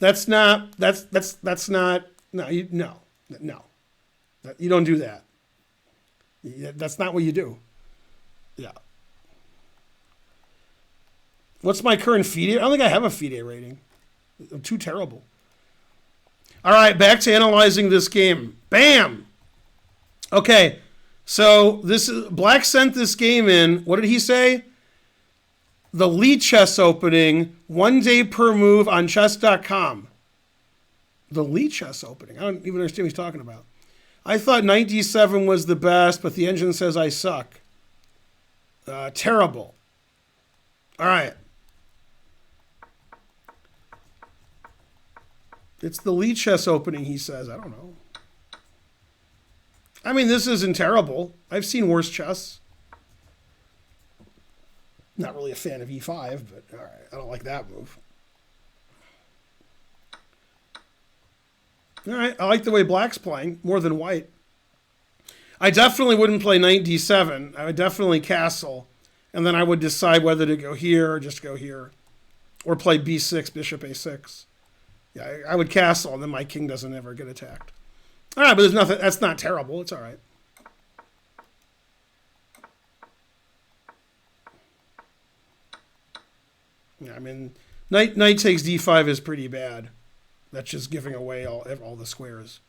That's not. That's not. No. No. You don't do that. That's not what you do. Yeah. What's my current FIDE? I don't think I have a FIDE rating. I'm too terrible. All right, back to analyzing this game. Bam. Okay, so Black sent this game in. What did he say? The Lee chess opening, 1 day per move on chess.com. The Lee chess opening. I don't even understand what he's talking about. I thought knight d7 was the best, but the engine says I suck. Terrible. All right. It's the Lee chess opening, he says. I don't know. I mean, this isn't terrible. I've seen worse chess. Not really a fan of e5, but all right, I don't like that move. All right, I like the way Black's playing more than White. I definitely wouldn't play knight d7. I would definitely castle, and then I would decide whether to go here or just go here, or play b6, bishop a6. Yeah, I would castle, and then my king doesn't ever get attacked. All right, but there's nothing. That's not terrible. It's all right. Yeah, I mean, knight takes d5 is pretty bad. That's just giving away all the squares.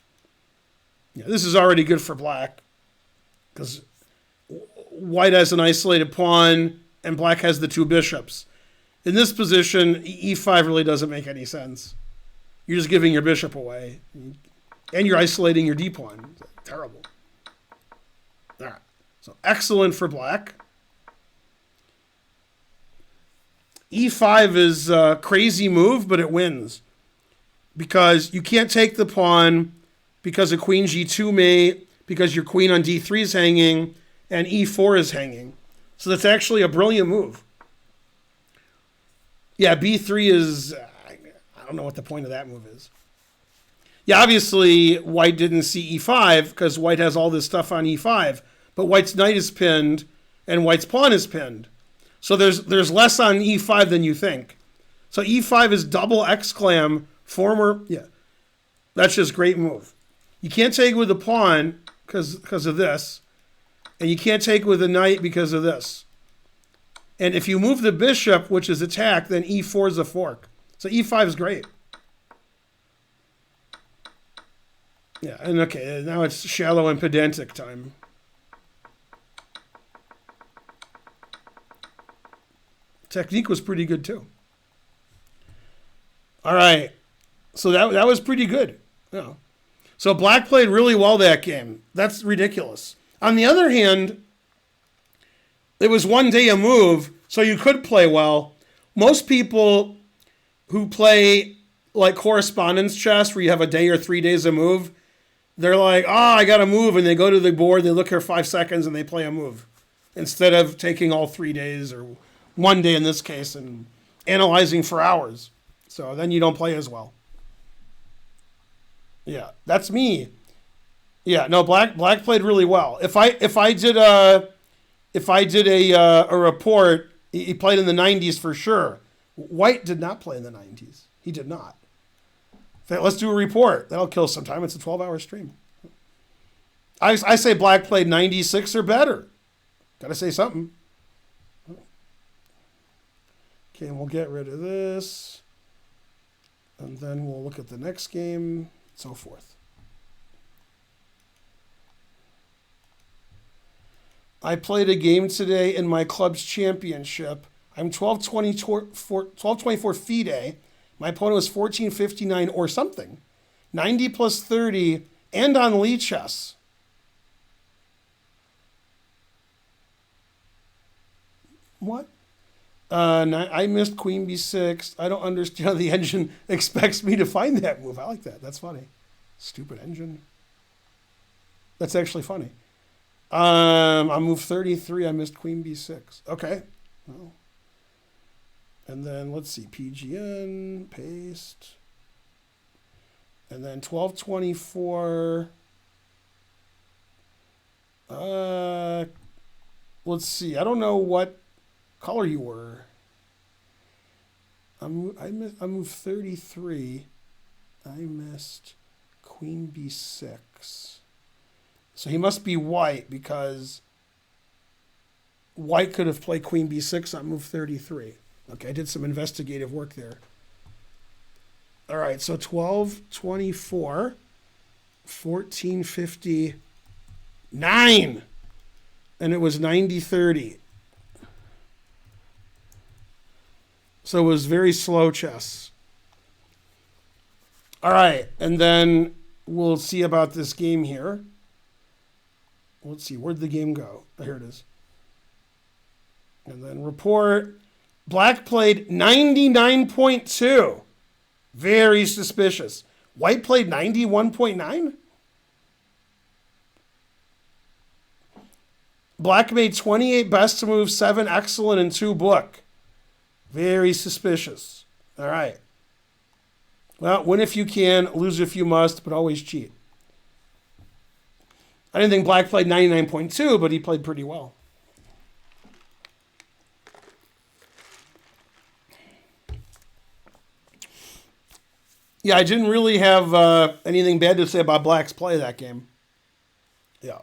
Yeah, this is already good for Black because White has an isolated pawn and Black has the two bishops. In this position, e5 really doesn't make any sense. You're just giving your bishop away, and you're isolating your d-pawn. Terrible. All right, so excellent for Black. e5 is a crazy move, but it wins. Because you can't take the pawn because a queen g2 mate, because your queen on d3 is hanging, and e4 is hanging. So that's actually a brilliant move. Yeah, b3 is... I don't know what the point of that move is. Yeah, obviously, White didn't see e5 because White has all this stuff on e5, but White's knight is pinned and White's pawn is pinned. So there's less on e5 than you think. So e5 is double exclam former. Yeah, that's just great move. You can't take with the pawn because of this, and you can't take with the knight because of this. And if you move the bishop, which is attack, then e4 is a fork. So e5 is great. Yeah, and okay, now it's shallow and pedantic time. Technique was pretty good too. All right, so that was pretty good. Yeah. So Black played really well that game. That's ridiculous. On the other hand, it was 1 day a move, so you could play well. Most people who play like correspondence chess, where you have a day or 3 days a move, they're like, I got to move, and they go to the board, they look here 5 seconds, and they play a move, instead of taking all 3 days, or 1 day in this case, and analyzing for hours. So then you don't play as well. Yeah, that's me. Yeah, no, Black played really well. If I did a report, he played in the 90s for sure. White did not play in the 90s. He did not. Let's do a report. That'll kill some time. It's a 12-hour stream. I say Black played 96 or better. Got to say something. Okay, and we'll get rid of this. And then we'll look at the next game, so forth. I played a game today in my club's championship. I'm 1224 FIDE. My opponent was 1459 or something. 90 plus 30 and on Lee chess. What? I missed queen b6. I don't understand how the engine expects me to find that move. I like that. That's funny. Stupid engine. That's actually funny. On move 33, I missed queen b6. Okay. Well. And then let's see, PGN, paste. And then 1224. Let's see. I don't know what color you were. I moved 33. I missed queen b6. So he must be white because white could have played queen b6 on move 33. Okay, I did some investigative work there. All right, so 1224, 1459, and it was 90-30. So it was very slow chess. All right, and then we'll see about this game here. Let's see, where'd the game go? Oh, here it is. And then report. Black played 99.2. Very suspicious. White played 91.9? Black made 28 best to move, 7 excellent, and 2 book. Very suspicious. All right. Well, win if you can, lose if you must, but always cheat. I didn't think Black played 99.2, but he played pretty well. Yeah, I didn't really have anything bad to say about Black's play that game. Yeah.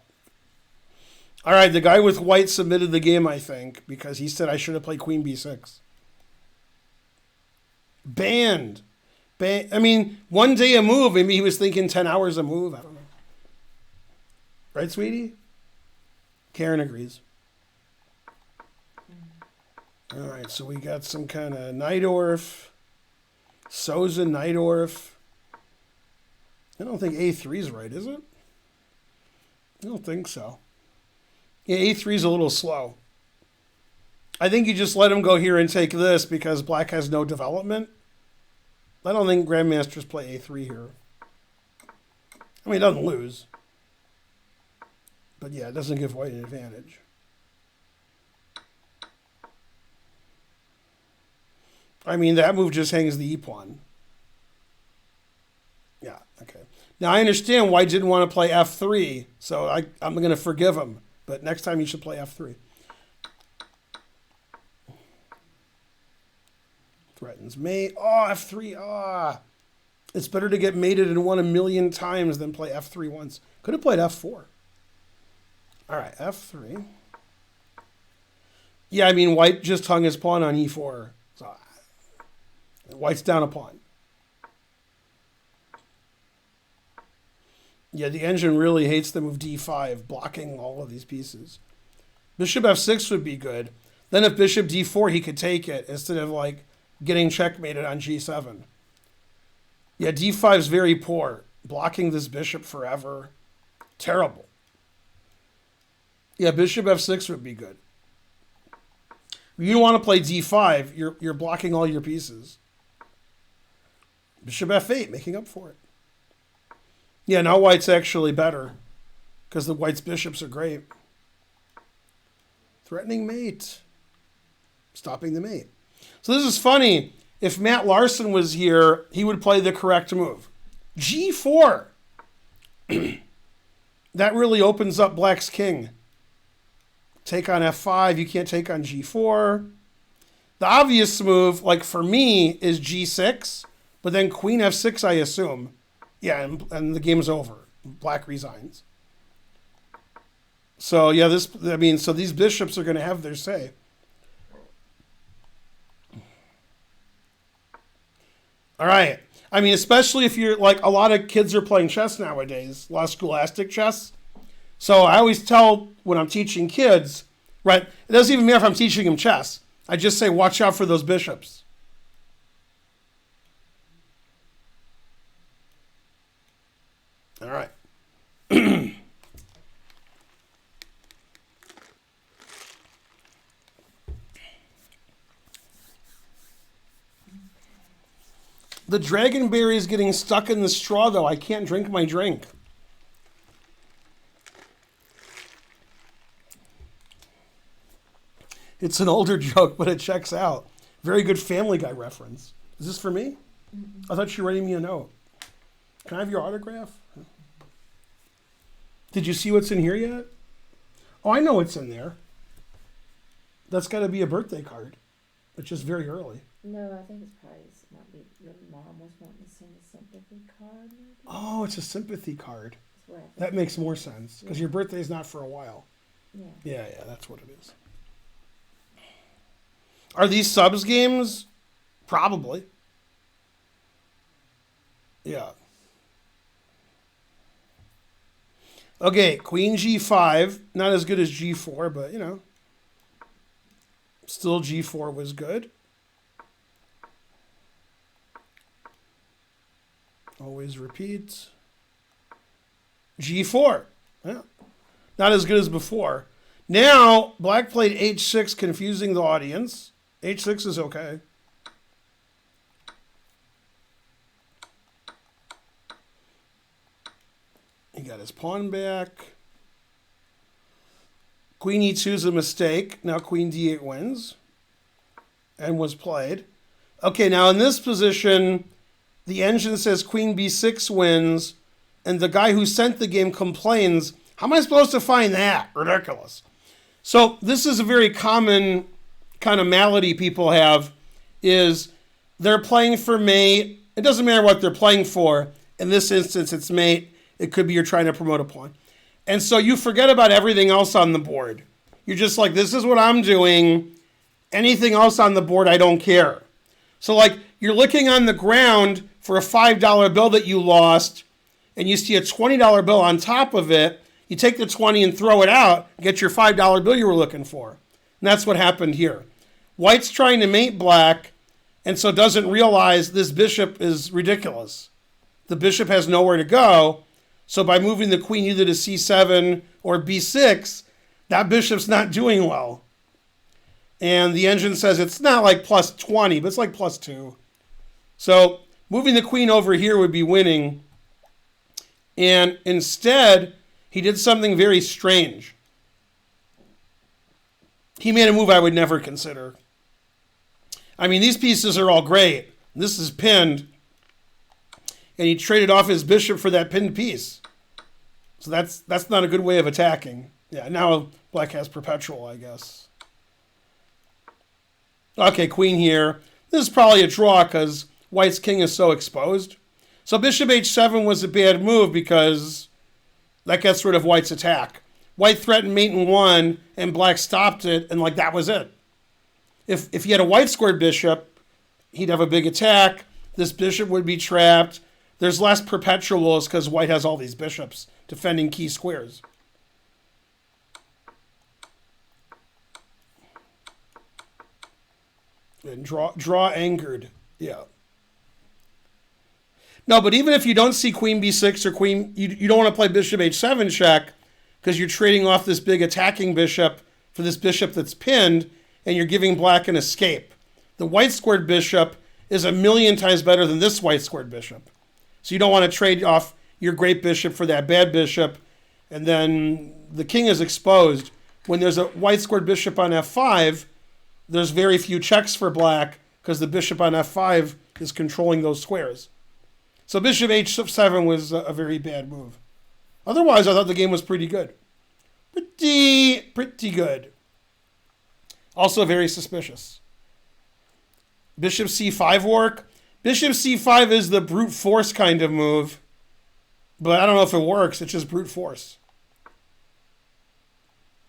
All right, the guy with white submitted the game, I think, because he said I should have played queen b6. Banned. I mean, one day a move. Maybe he was thinking 10 hours a move. I don't know. Right, sweetie? Karen agrees. All right, so we got some kind of Najdorf. Souza, Najdorf. I don't think A3 is right, is it? I don't think so. Yeah, A3 is a little slow. I think you just let him go here and take this because Black has no development. I don't think Grandmasters play A3 here. I mean, it doesn't lose. But yeah, it doesn't give White an advantage. I mean, that move just hangs the E-pawn. Yeah, okay. Now, I understand White didn't want to play F3, so I'm going to forgive him. But next time you should play F3. Threatens mate. Oh, F3. Ah. It's better to get mated and won 1,000,000 times than play F3 once. Could have played F4. All right, F3. Yeah, I mean, White just hung his pawn on E4. So White's down a pawn. Yeah, the engine really hates the move D5, blocking all of these pieces. Bishop F6 would be good. Then if Bishop D4, he could take it instead of like getting checkmated on G7. Yeah, D5 is very poor. Blocking this bishop forever. Terrible. Yeah, Bishop F6 would be good. You don't want to play D5. You're blocking all your pieces. Bishop F8, making up for it. Yeah, now White's actually better because the White's bishops are great. Threatening mate. Stopping the mate. So this is funny. If Matt Larson was here, he would play the correct move. G4. That really opens up Black's king. Take on F5. You can't take on G4. The obvious move, like for me, is G6. But then Queen F6, I assume. Yeah, and the game's over. Black resigns. So, yeah, so these bishops are going to have their say. All right. I mean, especially if you're like a lot of kids are playing chess nowadays, a lot of scholastic chess. So I always tell when I'm teaching kids, right, it doesn't even matter if I'm teaching them chess. I just say, watch out for those bishops. All right. The dragonberry is getting stuck in the straw, though. I can't drink my drink. It's an older joke, but it checks out. Very good Family Guy reference. Is this for me? I thought you were writing me a note. Can I have your autograph? Did you see what's in here yet? Oh, I know what's in there. That's got to be a birthday card. It's just very early. No, I think it's probably not be your mom was wanting to send a sympathy card, maybe? Oh, it's a sympathy card. That's what I think. That makes more sense because your birthday's not for a while. Yeah. Yeah, that's what it is. Are these subs games? Probably. Yeah. Okay, Queen G5. Not as good as G4, but, still G4 was good. Always repeat. G4. Yeah. Not as good as before. Now, black played H6, confusing the audience. H6 is okay. He got his pawn back. Queen E2 is a mistake. Now Queen D8 wins. And was played. Okay, now in this position, the engine says Queen B6 wins. And the guy who sent the game complains, how am I supposed to find that? Ridiculous. So this is a very common kind of malady people have, is they're playing for mate. It doesn't matter what they're playing for. In this instance, it's mate. It could be you're trying to promote a pawn. And so you forget about everything else on the board. You're just like, this is what I'm doing. Anything else on the board, I don't care. So like, you're looking on the ground for a $5 bill that you lost, and you see a $20 bill on top of it. You take the 20 and throw it out, get your $5 bill you were looking for. And that's what happened here. White's trying to mate black, and so doesn't realize this bishop is ridiculous. The bishop has nowhere to go. So by moving the queen either to c7 or b6, that bishop's not doing well. And the engine says it's not like plus 20, but it's like plus 2. So moving the queen over here would be winning. And instead, he did something very strange. He made a move I would never consider. I mean, these pieces are all great. This is pinned. And he traded off his bishop for that pinned piece. So that's not a good way of attacking. Yeah, now black has perpetual, I guess. Okay, queen here. This is probably a draw because white's king is so exposed. So bishop h7 was a bad move because that gets rid of white's attack. White threatened mate in 1, and black stopped it, and like that was it. If he had a white squared bishop, he'd have a big attack. This bishop would be trapped. There's less perpetuals because white has all these bishops defending key squares. And draw angered. Yeah. No, but even if you don't see queen b6 or queen, you don't want to play bishop h7 check because you're trading off this big attacking bishop for this bishop that's pinned, and you're giving black an escape. The white squared bishop is 1,000,000 times better than this white squared bishop. So you don't want to trade off your great bishop for that bad bishop, and then the king is exposed. When there's a white squared bishop on f5, there's very few checks for black because the bishop on f5 is controlling those squares. So bishop h7 was a very bad move. Otherwise, I thought the game was pretty good. Pretty good. Also very suspicious. Bishop c5 work. Bishop c5 is the brute force kind of move, but I don't know if it works. It's just brute force.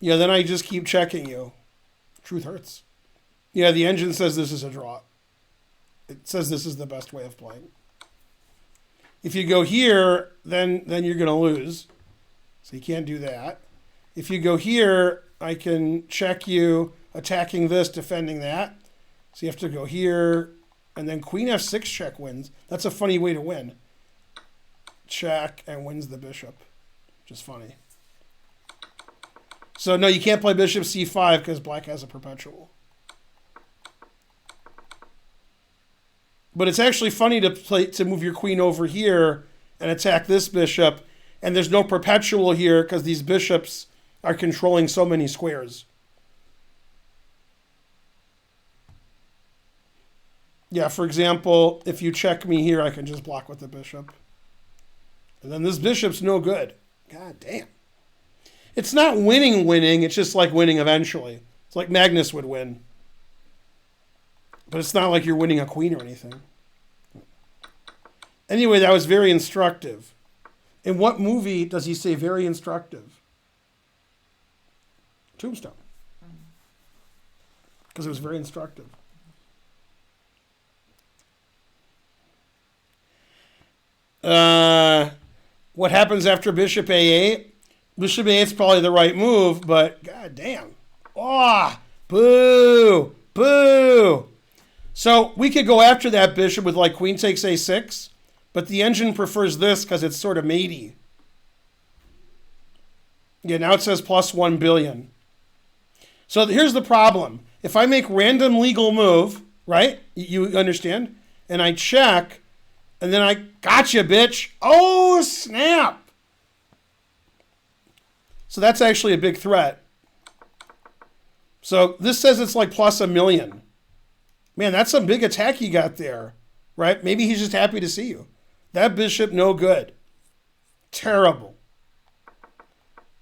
Yeah, then I just keep checking you. Truth hurts. Yeah, the engine says this is a draw. It says this is the best way of playing. If you go here, then you're going to lose. So you can't do that. If you go here, I can check you attacking this, defending that. So you have to go here, and then queen f6 check wins. That's a funny way to win. Check and wins the bishop. Which is funny. So no, you can't play bishop c5 because black has a perpetual. But it's actually funny to move your queen over here and attack this bishop, and there's no perpetual here because these bishops are controlling so many squares. Yeah, for example, if you check me here, I can just block with the bishop. And then this bishop's no good. God damn. It's not winning, it's just like winning eventually. It's like Magnus would win. But it's not like you're winning a queen or anything. Anyway, that was very instructive. In what movie does he say very instructive? Tombstone. Because it was very instructive. What happens after bishop a8? Bishop a8 is probably the right move, but god damn. Oh, boo, boo. So we could go after that bishop with like queen takes a6, but the engine prefers this because it's sort of matey. Yeah, now it says plus 1 billion. So here's the problem. If I make random legal move, right? You understand? And I check, and then I gotcha, bitch. Oh, snap. So that's actually a big threat. So this says it's like plus 1 million. Man, that's some big attack you got there, right? Maybe he's just happy to see you. That bishop, no good. Terrible.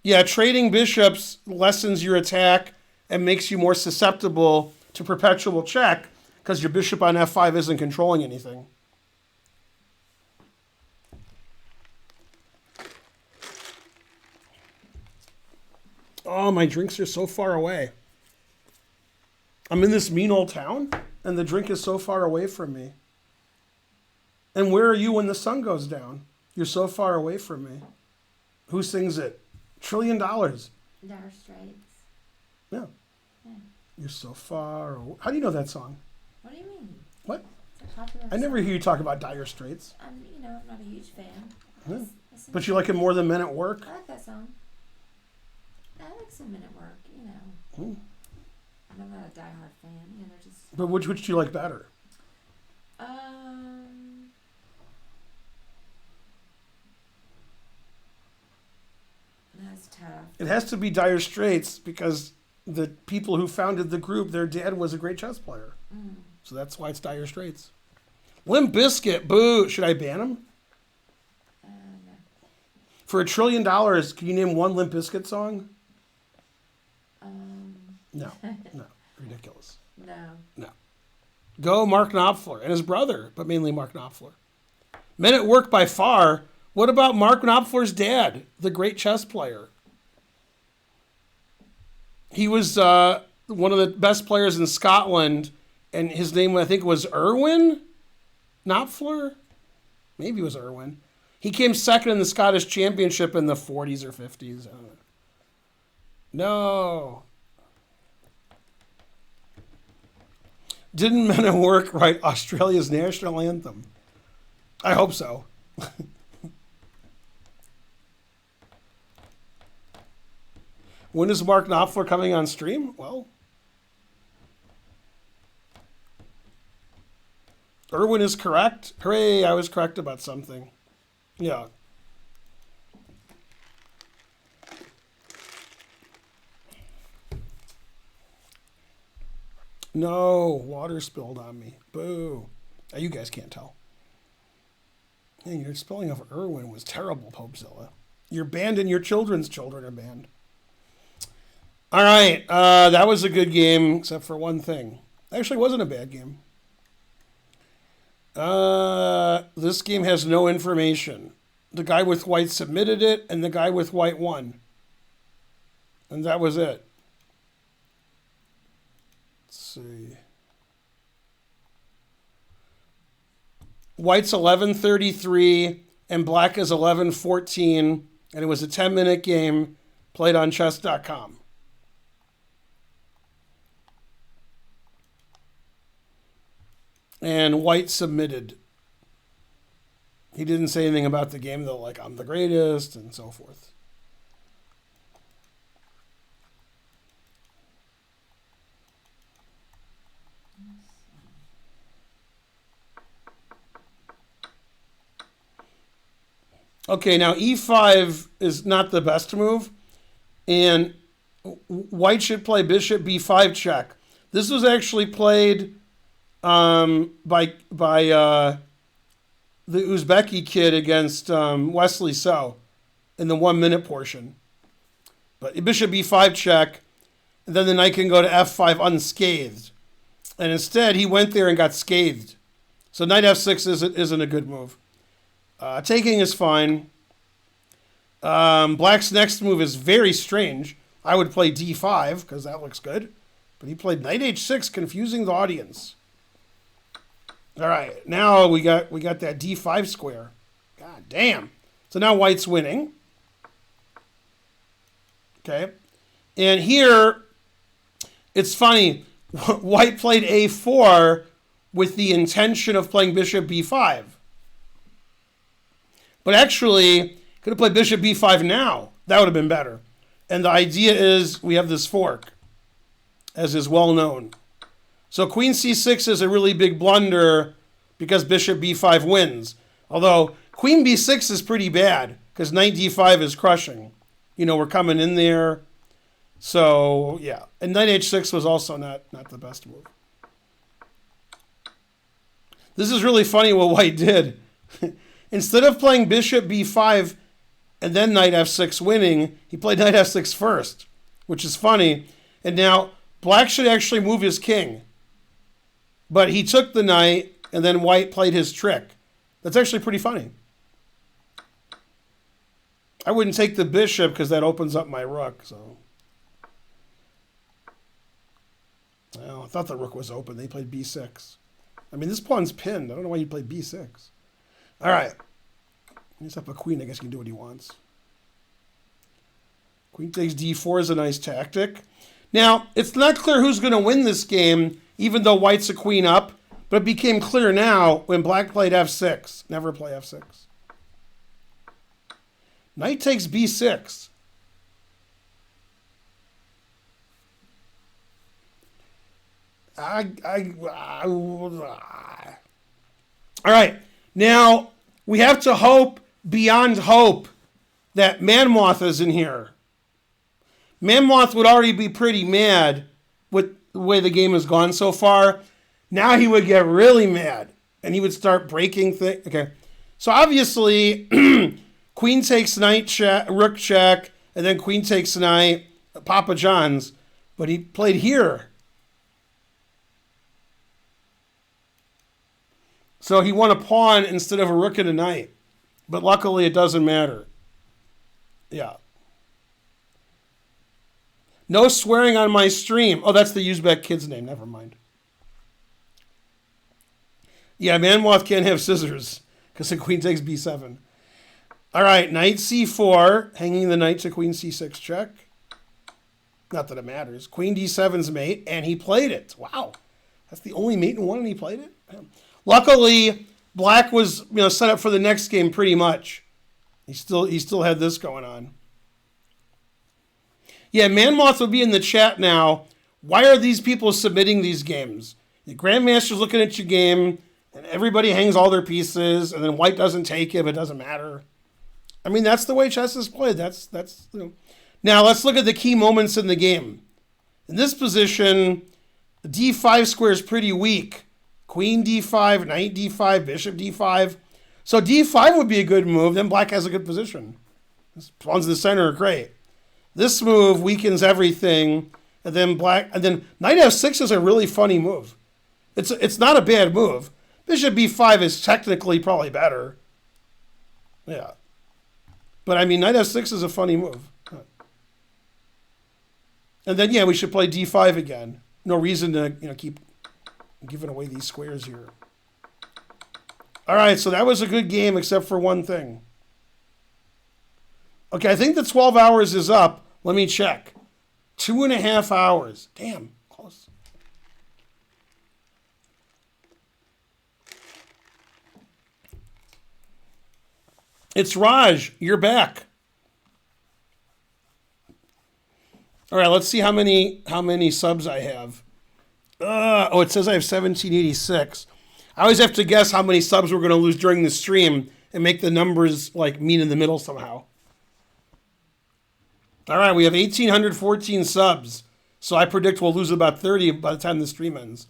Yeah, trading bishops lessens your attack and makes you more susceptible to perpetual check because your bishop on f5 isn't controlling anything. Oh, my drinks are so far away. I'm in this mean old town, and the drink is so far away from me. And where are you when the sun goes down? You're so far away from me. Who sings it? $1 trillion. Dire Straits. Yeah. Yeah. You're so far away. How do you know that song? What do you mean? What? It's a popular I never song. hear you talk about Dire Straits. I'm not a huge fan. Yeah. Listen But you like it more than Men at Work? I like that song. I like some Men at Work, Hmm. I'm not a diehard fan, they're just... But which do you like better? That's tough. It has to be Dire Straits because the people who founded the group, their dad was a great chess player. Mm. So that's why it's Dire Straits. Limp Bizkit, boo. Should I ban him? No. For $1 trillion, can you name one Limp Bizkit song? No. No. Ridiculous. No. Go Mark Knopfler and his brother, but mainly Mark Knopfler. Men at Work by far. What about Mark Knopfler's dad, the great chess player? He was one of the best players in Scotland, and his name, I think, was Erwin Knopfler? Maybe it was Erwin. He came second in the Scottish Championship in the 40s or 50s. I don't know. No. Didn't Men at Work write Australia's national anthem? I hope so. When is Mark Knopfler coming on stream? Well, Erwin is correct. Hooray, I was correct about something. Yeah. No, water spilled on me. Boo. Oh, you guys can't tell. Man, your spelling of Irwin was terrible, Popezilla. You're banned and your children's children are banned. All right, that was a good game, except for one thing. Actually, it wasn't a bad game. This game has no information. The guy with white submitted it, and the guy with white won. And that was it. Let's see. White's 11:33 and black is 11:14, and it was a 10-minute game played on chess.com. And white submitted. He didn't say anything about the game, though, like, I'm the greatest, and so forth. Okay, now e5 is not the best move, and white should play bishop b5 check. This was actually played by the Uzbeki kid against Wesley So in the 1 minute portion. But bishop b5 check, and then the knight can go to f5 unscathed. And instead, he went there and got scathed. So knight f6 isn't a good move. Taking is fine. Black's next move is very strange. I would play d5 because that looks good. But he played knight h6, confusing the audience. All right, now we got that d5 square. God damn. So now white's winning. Okay. And here, it's funny. White played a4 with the intention of playing bishop b5. But actually, could have played bishop b5 now. That would have been better. And the idea is we have this fork, as is well known. So queen c6 is a really big blunder because bishop b5 wins. Although queen b6 is pretty bad because knight d5 is crushing. You know, we're coming in there. So, yeah. And knight h6 was also not the best move. This is really funny what white did. Instead of playing bishop b5 and then knight f6 winning, he played knight f6 first, which is funny. And now black should actually move his king. But he took the knight, and then white played his trick. That's actually pretty funny. I wouldn't take the bishop because that opens up my rook. So, well, I thought the rook was open. They played b6. I mean, this pawn's pinned. I don't know why you played b6. All right. He's up a queen. I guess he can do what he wants. Queen takes d4 is a nice tactic. Now, it's not clear who's going to win this game, even though white's a queen up. But it became clear now when black played f6. Never play f6. Knight takes b6. All right. Now, we have to hope beyond hope that Manmoth is in here. Manmoth would already be pretty mad with the way the game has gone so far. Now he would get really mad, and he would start breaking things. Okay. So obviously, queen takes knight check, rook check, and then queen takes knight, Papa John's. But he played here. So he won a pawn instead of a rook and a knight. But luckily, it doesn't matter. Yeah. No swearing on my stream. Oh, that's the Uzbek kid's name. Never mind. Yeah, Manmoth can't have scissors because the queen takes b7. All right, knight c4, hanging the knight to queen c6 check. Not that it matters. Queen d7's mate, and he played it. Wow. That's the only mate in one, and he played it? Luckily, black was set up for the next game pretty much. He still had this going on. Yeah, Manmoth will be in the chat now. Why are these people submitting these games? The Grandmaster's looking at your game, and everybody hangs all their pieces, and then white doesn't take it, but it doesn't matter. I mean, that's the way chess is played. That's Now, let's look at the key moments in the game. In this position, the d5 square is pretty weak. Queen d5, knight d5, bishop d5. So d5 would be a good move. Then black has a good position. This pawns in the center are great. This move weakens everything, and then knight f6 is a really funny move. It's not a bad move. Bishop b5 is technically probably better. Yeah. But I mean, knight f6 is a funny move. And then, yeah, we should play d5 again. No reason to keep giving away these squares here. All right, so that was a good game except for one thing. Okay, I think the 12 hours is up. Let me check. 2.5 hours. Damn, close. It's Raj. You're back. All right, let's see how many subs I have. It says I have 1786. I always have to guess how many subs we're going to lose during the stream and make the numbers meet in the middle somehow. All right, we have 1,814 subs. So I predict we'll lose about 30 by the time the stream ends.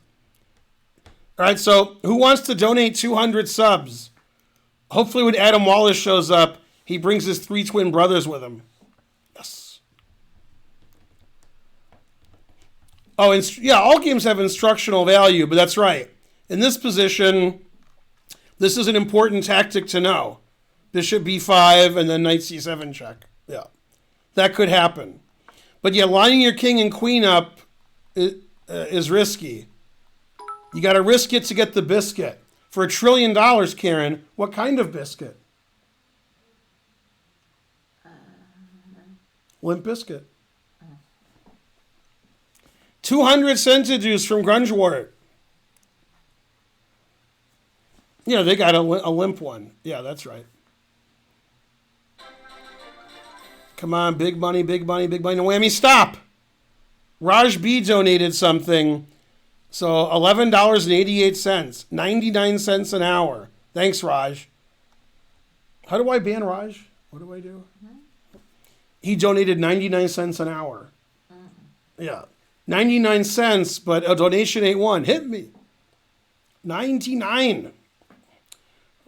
All right, so who wants to donate 200 subs? Hopefully when Adam Wallace shows up, he brings his 3 twin brothers with him. Yes. Oh, all games have instructional value, but that's right. In this position, this is an important tactic to know. Bishop b5 and then knight c7 check. Yeah. That could happen. But yeah, lining your king and queen up is risky. You got to risk it to get the biscuit. For $1 trillion, Karen, what kind of biscuit? Limp Biscuit. 200 centijuice from Grungewort. Yeah, they got a limp one. Yeah, that's right. Come on, big money, big money, big money. No whammy, stop. Raj B donated something. So $11.88, 99 cents an hour. Thanks, Raj. How do I ban Raj? What do I do? He donated 99 cents an hour. Yeah. 99 cents, but a donation ain't one. Hit me. 99.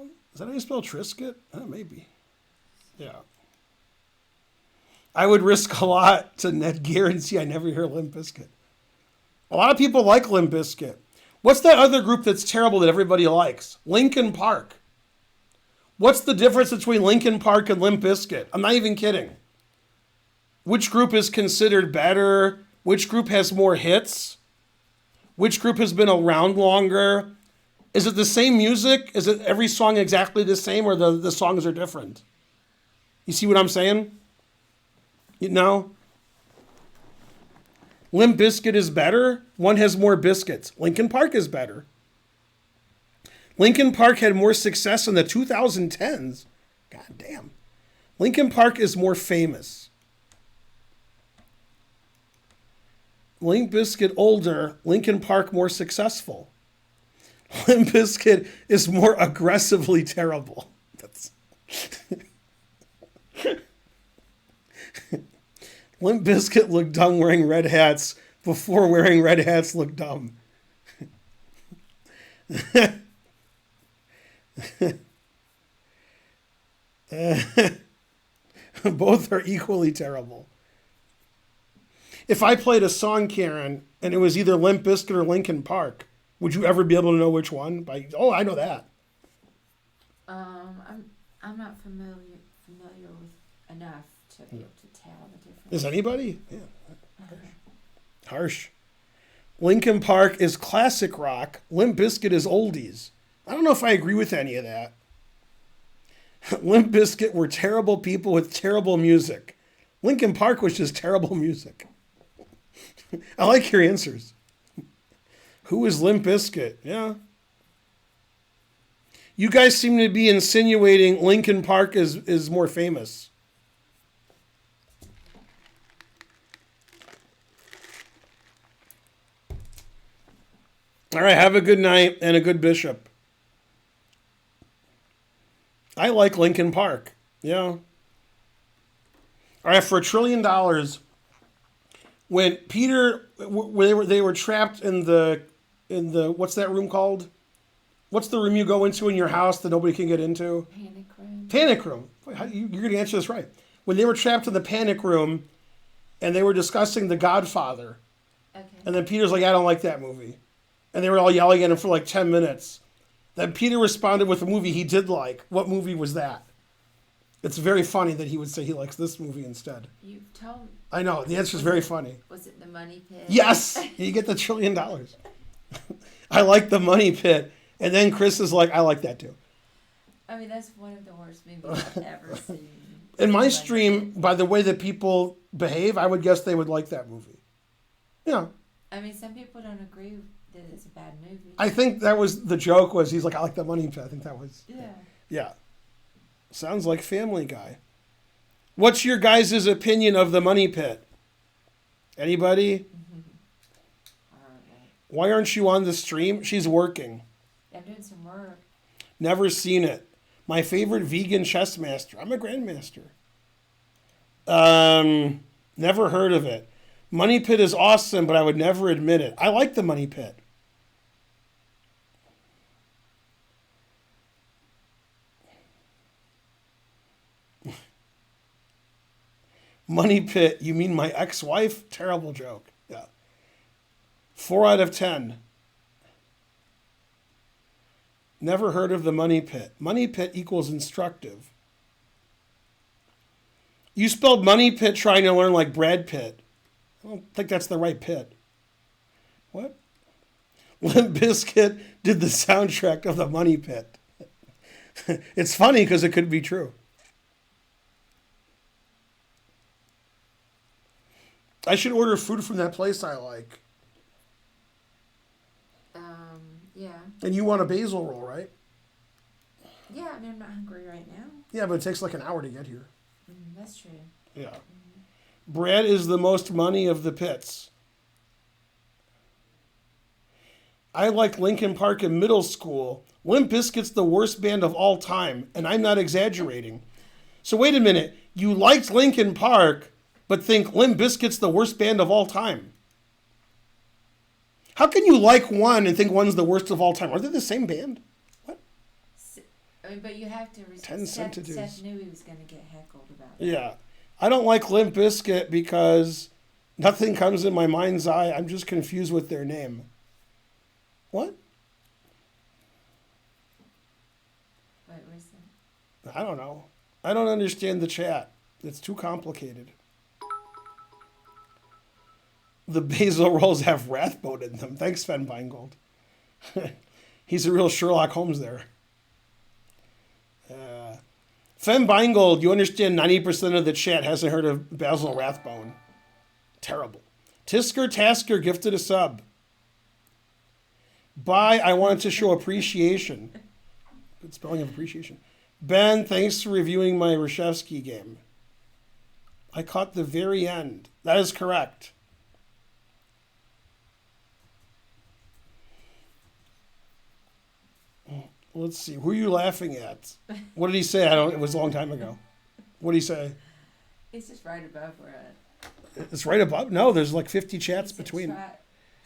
Is that how you spell Triscuit? Maybe. Yeah. I would risk a lot to net guarantee I never hear Limp Bizkit. A lot of people like Limp Bizkit. What's that other group that's terrible that everybody likes? Linkin Park. What's the difference between Linkin Park and Limp Bizkit? I'm not even kidding. Which group is considered better? Which group has more hits? Which group has been around longer? Is it the same music? Is it every song exactly the same, or the songs are different? You see what I'm saying? You know? Limp Bizkit is better. One has more biscuits. Linkin Park is better. Linkin Park had more success in the 2010s. God damn. Linkin Park is more famous. Limp Bizkit older, Linkin Park more successful. Limp Bizkit is more aggressively terrible. That's Limp Bizkit looked dumb wearing red hats before wearing red hats looked dumb. Both are equally terrible. If I played a song, Karen, and it was either Limp Bizkit or Linkin Park, would you ever be able to know which one? I know that. I'm not familiar with enough to be able to tell the difference. Is anybody? Yeah. Harsh. Linkin Park is classic rock. Limp Bizkit is oldies. I don't know if I agree with any of that. Limp Bizkit were terrible people with terrible music. Linkin Park was just terrible music. I like your answers. Who is Limp Bizkit? Yeah. You guys seem to be insinuating Linkin Park is more famous. All right, have a good night and a good bishop. I like Linkin Park. Yeah. All right, for $1 trillion, when Peter, they were trapped in the what's that room called? What's the room you go into in your house that nobody can get into? Panic room. Panic room. You're going to answer this right. When they were trapped in the panic room, and they were discussing The Godfather, Okay. and then Peter's like, I don't like that movie. And they were all yelling at him for like 10 minutes. Then Peter responded with a movie he did like. What movie was that? It's very funny that he would say he likes this movie instead. You told me. I know. The answer is very funny. Was it The Money Pit? Yes! You get the $1 trillion. I like The Money Pit. And then Chris is like, I like that too. I mean, that's one of the worst movies I've ever seen. In my stream, by the way that people behave, I would guess they would like that movie. Yeah. I mean, some people don't agree that it's a bad movie. I think that was the joke was he's like, I like The Money Pit. I think that was... Yeah. Yeah. Sounds like Family Guy. What's your guys' opinion of The Money Pit? Anybody? Why aren't you on the stream? She's working. I'm doing some work. Never seen it. My favorite vegan chess master. I'm a grandmaster. Never heard of it. Money Pit is awesome, but I would never admit it. I like The Money Pit. Money Pit, you mean my ex-wife? Terrible joke. Yeah. 4 out of 10. Never heard of The Money Pit. Money Pit equals instructive. You spelled Money Pit trying to learn like Brad Pitt. I don't think that's the right pit. What? Limp Bizkit did the soundtrack of the Money Pit. It's funny because it could be true. I should order food from that place I like. Yeah. And you want a basil roll, right? Yeah, I mean, I'm not hungry right now. Yeah, but it takes like an hour to get here. That's true. Yeah. Brad is the most money of the pits. I like Linkin Park in middle school. Limp Bizkit's the worst band of all time, and I'm not exaggerating. So wait a minute. You liked Linkin Park, but think Limp Bizkit's the worst band of all time. How can you like one and think one's the worst of all time? Are they the same band? What? I mean, but you have to respect. 10 sentences. Seth knew he was going to get heckled about that. Yeah. I don't like Limp Bizkit because nothing comes in my mind's eye. I'm just confused with their name. What? Wait, where's that? I don't know. I don't understand the chat. It's too complicated. The basil rolls have Rathbone in them. Thanks, Sven Beingold. He's a real Sherlock Holmes there. Fen Beingold, you understand 90% of the chat hasn't heard of Basil Rathbone. Terrible. Tisker Tasker gifted a sub. Bye, I wanted to show appreciation. Good spelling of appreciation. Ben, thanks for reviewing my Reshevsky game. I caught the very end. That is correct. Let's see. Who are you laughing at? What did he say? It was a long time ago. What did he say? It's just right above where It's right above? No, there's like 50 chats between.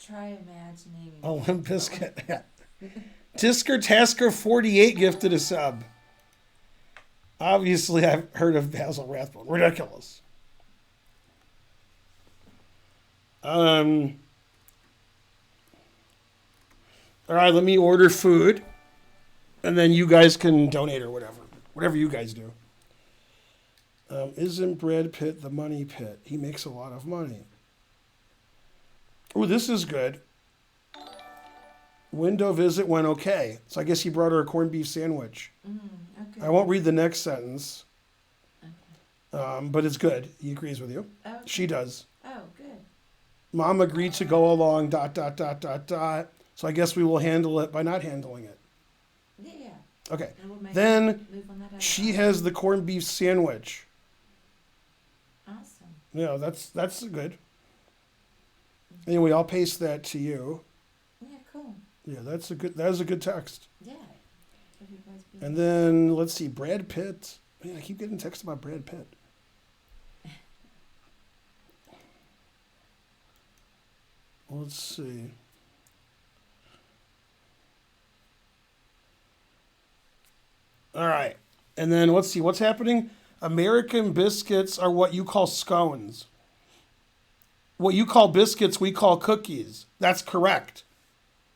Try imagining. Oh, Limp Bizkit. Yeah. Tisker Tasker 48 gifted a sub. Obviously, I've heard of Basil Rathbone. Ridiculous. All right, let me order food. And then you guys can donate or whatever. Whatever you guys do. Isn't Brad Pitt the money pit? He makes a lot of money. Oh, this is good. Window visit went okay. So I guess he brought her a corned beef sandwich. Okay. I won't read the next sentence. Okay. But it's good. He agrees with you. Okay. She does. Oh, good. Mom agreed to go along, ... So I guess we will handle it by not handling it. Yeah. Okay. We'll then she has the corned beef sandwich. Awesome. Yeah, that's good. Anyway, I'll paste that to you. Yeah, cool. Yeah, that is a good text. Yeah. And then let's see, Brad Pitt. Man, I keep getting texts about Brad Pitt. Let's see. All right. And then let's see what's happening. American biscuits are what you call scones. What you call biscuits, we call cookies. That's correct.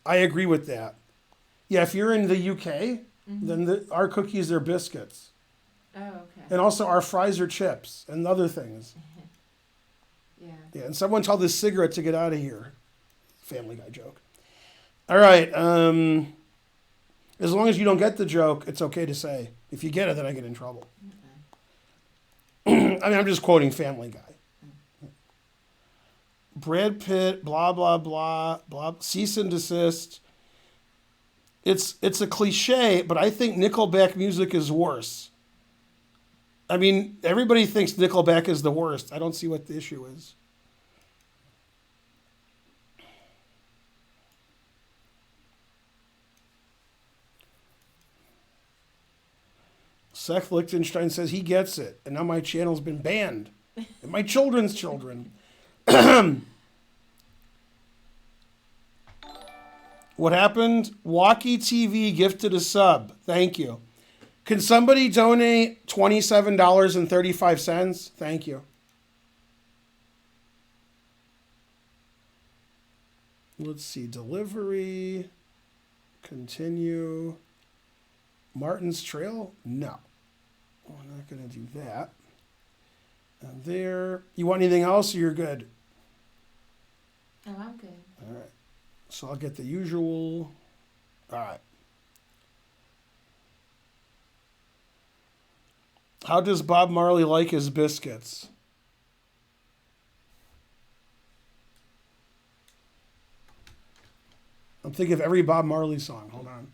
I agree with that. Yeah, if you're in the UK, then our cookies are biscuits. Oh, okay. And also our fries are chips and other things. Yeah. Yeah, and someone tell this cigarette to get out of here. Family Guy joke. All right. As long as you don't get the joke, it's okay to say. If you get it, then I get in trouble. I mean, I'm just quoting Family Guy. Brad Pitt, blah, blah, blah, blah, cease and desist. It's a cliche, but I think Nickelback music is worse. I mean, everybody thinks Nickelback is the worst. I don't see what the issue is. Seth Lichtenstein says he gets it, and now my channel's been banned. And my children's children. What happened? Walkie TV gifted a sub. Thank you. Can somebody donate $27.35? Thank you. Let's see. Delivery. Continue. Martin's Trail? No. We're not going to do that. And there. You want anything else or you're good? Oh, I'm good. All right. So I'll get the usual. All right. How does Bob Marley like his biscuits? I'm thinking of every Bob Marley song. Hold on.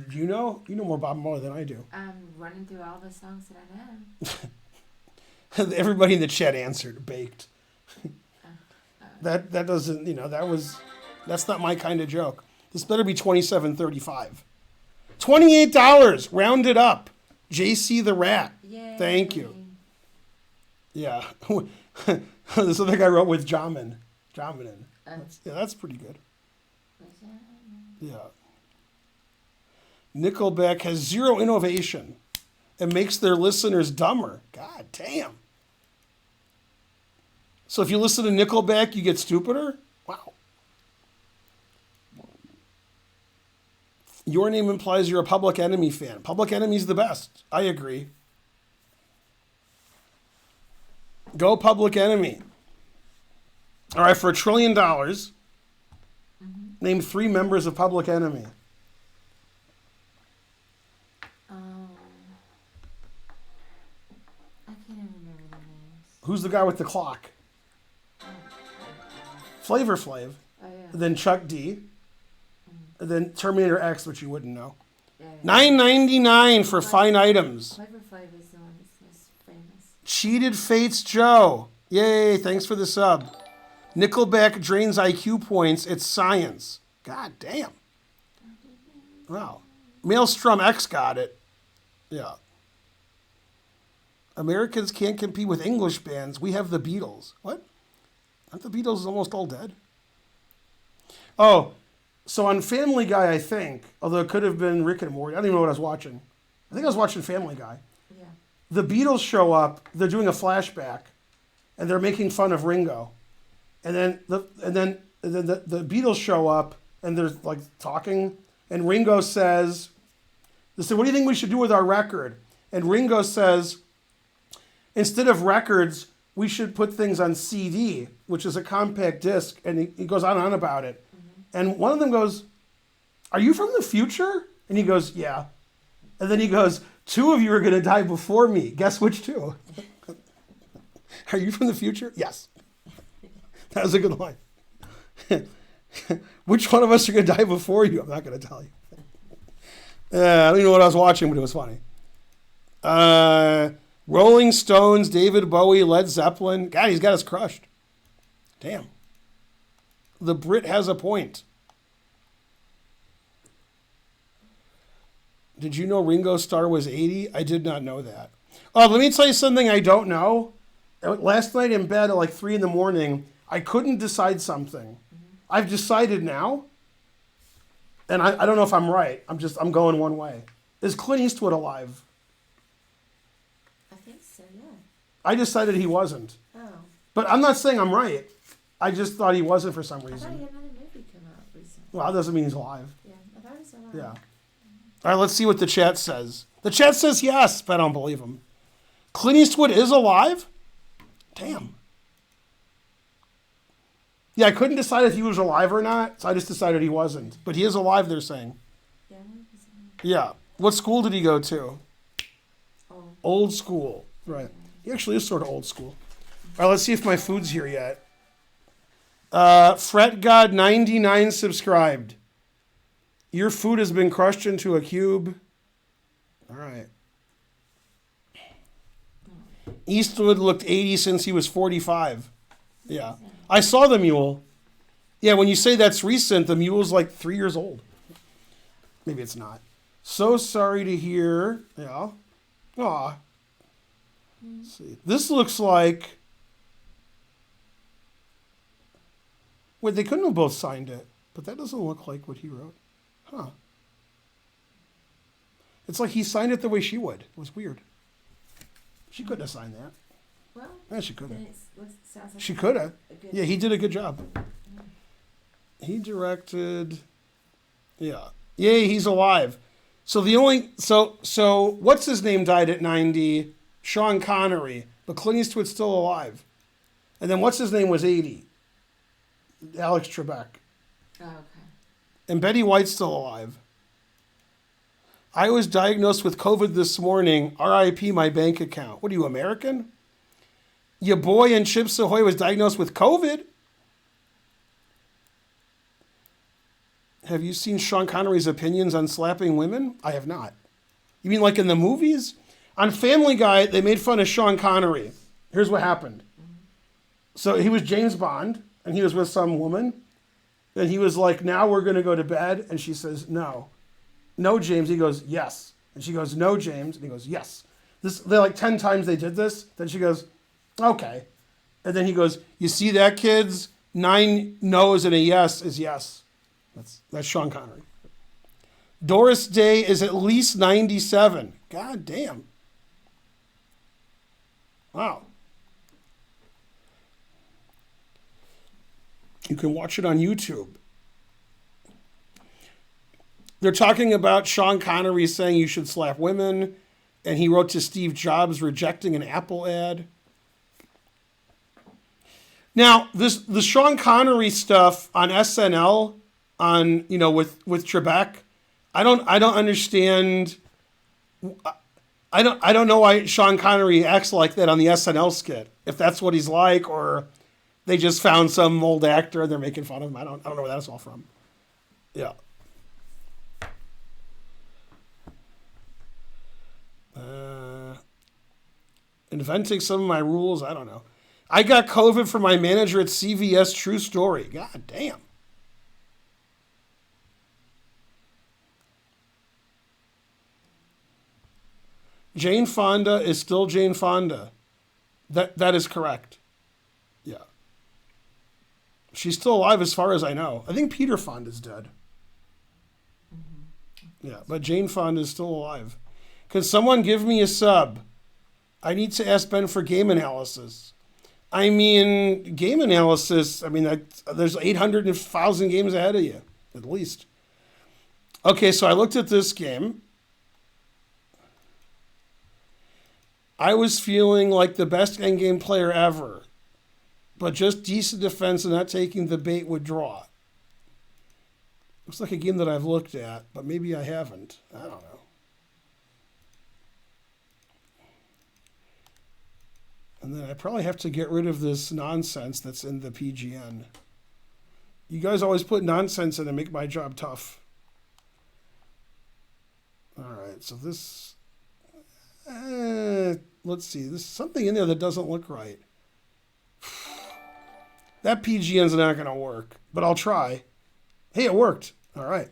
Do you know? You know more Bob Marley than I do. I'm running through all the songs that I know. Everybody in the chat answered baked. Uh, That doesn't, that's not my kind of joke. This better be $27.35. $28, rounded up. JC the Rat. Yay. Thank you. Yeah. This other guy wrote with Jamin. That's pretty good. Yeah. Nickelback has zero innovation and makes their listeners dumber. God damn. So if you listen to Nickelback, you get stupider? Wow. Your name implies you're a Public Enemy fan. Public Enemy's the best. I agree. Go Public Enemy. All right, for $1 trillion, name 3 members of Public Enemy. I can't even remember their names. Who's the guy with the clock? Flavor Flav. Oh, yeah. Then Chuck D. And then Terminator X, which you wouldn't know. Yeah. $9.99 for fine items. Flavor Flav is the one that's most famous. Cheated Fates Joe. Yay, thanks for the sub. Nickelback drains IQ points. It's science. God damn. Wow. Maelstrom X got it. Yeah. Americans can't compete with English bands. We have the Beatles. What? Aren't the Beatles almost all dead? Oh, so on Family Guy, I think, although it could have been Rick and Morty. I don't even know what I was watching. I think I was watching Family Guy. Yeah. The Beatles show up. They're doing a flashback, and they're making fun of Ringo. And then the Beatles show up, and they're like talking, and Ringo says, they say, "What do you think we should do with our record?" And Ringo says, "Instead of records, we should put things on CD, which is a compact disc." And he goes on and on about it. And one of them goes, "Are you from the future?" And he goes, "Yeah." And then he goes, "2 of you are going to die before me. Guess which 2?" "Are you from the future?" "Yes." That was a good line. "Which one of us are going to die before you?" "I'm not going to tell you." I don't even know what I was watching, but it was funny. Rolling Stones, David Bowie, Led Zeppelin. God, he's got us crushed. Damn. The Brit has a point. Did you know Ringo Starr was 80? I did not know that. Oh, let me tell you something I don't know. Last night in bed at like 3 a.m, I couldn't decide something. I've decided now, and I don't know if I'm right. I'm going one way. Is Clint Eastwood alive? I think so, yeah. I decided he wasn't. Oh. But I'm not saying I'm right. I just thought he wasn't for some I thought he reason. had another movie come out recently. Well, that doesn't mean he's alive. Yeah, I thought he was alive. Yeah. All right, let's see what the chat says. The chat says yes, but I don't believe him. Clint Eastwood is alive? Damn. Yeah, I couldn't decide if he was alive or not, so I just decided he wasn't. But he is alive, they're saying. Yeah, I think he's alive. Yeah. What school did he go to? Oh. Old school. Right. He actually is sort of old school. All right, let's see if my food's here yet. Fret God 99 subscribed. Your food has been crushed into a cube. All right. Eastwood looked 80 since he was 45. Yeah. I saw the mule. Yeah, when you say that's recent, the mule's like 3 years old. Maybe it's not. So sorry to hear. Yeah. Aw. Let's see. This looks like... Wait, they couldn't have both signed it, but that doesn't look like what he wrote. Huh. It's like he signed it the way she would. It was weird. She couldn't have signed that. Well, Yeah, she could have. then it sounds like She could have. a good- Yeah, he did a good job. He directed. Yeah. Yay, he's alive. So what's his name died at 90? Sean Connery, but Clint Eastwood's still alive. And then what's his name was 80? Alex Trebek. Oh, okay. And Betty White's still alive. I was diagnosed with COVID this morning. RIP my bank account. What are you, American? Your boy in Chips Ahoy was diagnosed with COVID. Have you seen Sean Connery's opinions on slapping women? I have not. You mean like in the movies? On Family Guy, they made fun of Sean Connery. Here's what happened. So he was James Bond, and he was with some woman. And he was like, now we're going to go to bed. And she says, no. No, James. He goes, yes. And she goes, no, James. And he goes, yes. They're like 10 times they did this. Then she goes, okay. And then he goes, you see that, kids? 9 no's and a yes is yes. That's Sean Connery. Doris Day is at least 97. God damn. Wow. You can watch it on YouTube. They're talking about Sean Connery saying you should slap women, and he wrote to Steve Jobs rejecting an Apple ad. Now, the Sean Connery stuff on SNL, with Trebek, I don't understand. I don't know why Sean Connery acts like that on the SNL skit. If that's what he's like, or they just found some old actor and they're making fun of him. I don't know where that's all from. Yeah. Inventing some of my rules. I don't know. I got COVID from my manager at CVS. True story. God damn. Jane Fonda is still Jane Fonda. That is correct. Yeah. She's still alive as far as I know. I think Peter Fonda's dead. Mm-hmm. Yeah, but Jane Fonda is still alive. Can someone give me a sub? I need to ask Ben for game analysis. I mean, game analysis, there's 800,000 games ahead of you, at least. Okay, so I looked at this game. I was feeling like the best endgame player ever, but just decent defense and not taking the bait would draw. Looks like a game that I've looked at, but maybe I haven't. I don't know. And then I probably have to get rid of this nonsense that's in the PGN. You guys always put nonsense in and make my job tough. All right, so this... let's see. There's something in there that doesn't look right. That PGN's not going to work, but I'll try. Hey, it worked. All right.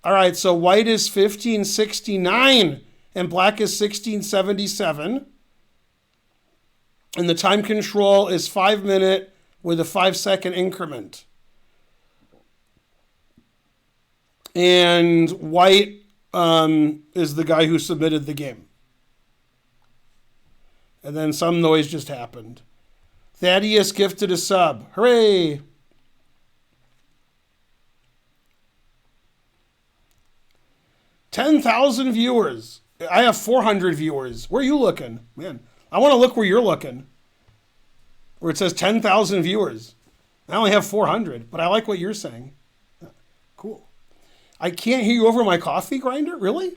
All right, so white is 1569 and black is 1677. And the time control is 5 minute with a 5 second increment. And white is the guy who submitted the game. And then some noise just happened. Thaddeus gifted a sub. Hooray! $10,000 viewers. I have 400 viewers. Where are you looking? Man, I want to look where you're looking. Where it says 10,000 viewers. I only have 400, but I like what you're saying. Cool. I can't hear you over my coffee grinder? Really?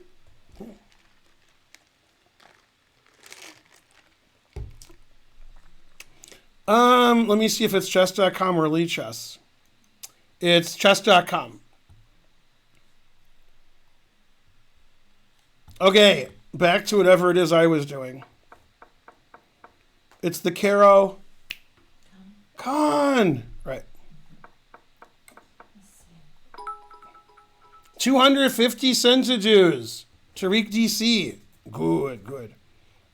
Let me see if it's chess.com or Lee Chess. It's chess.com. Okay, back to whatever it is I was doing. It's the Caro Con. Right. 250 centidues. Tariq DC. Good.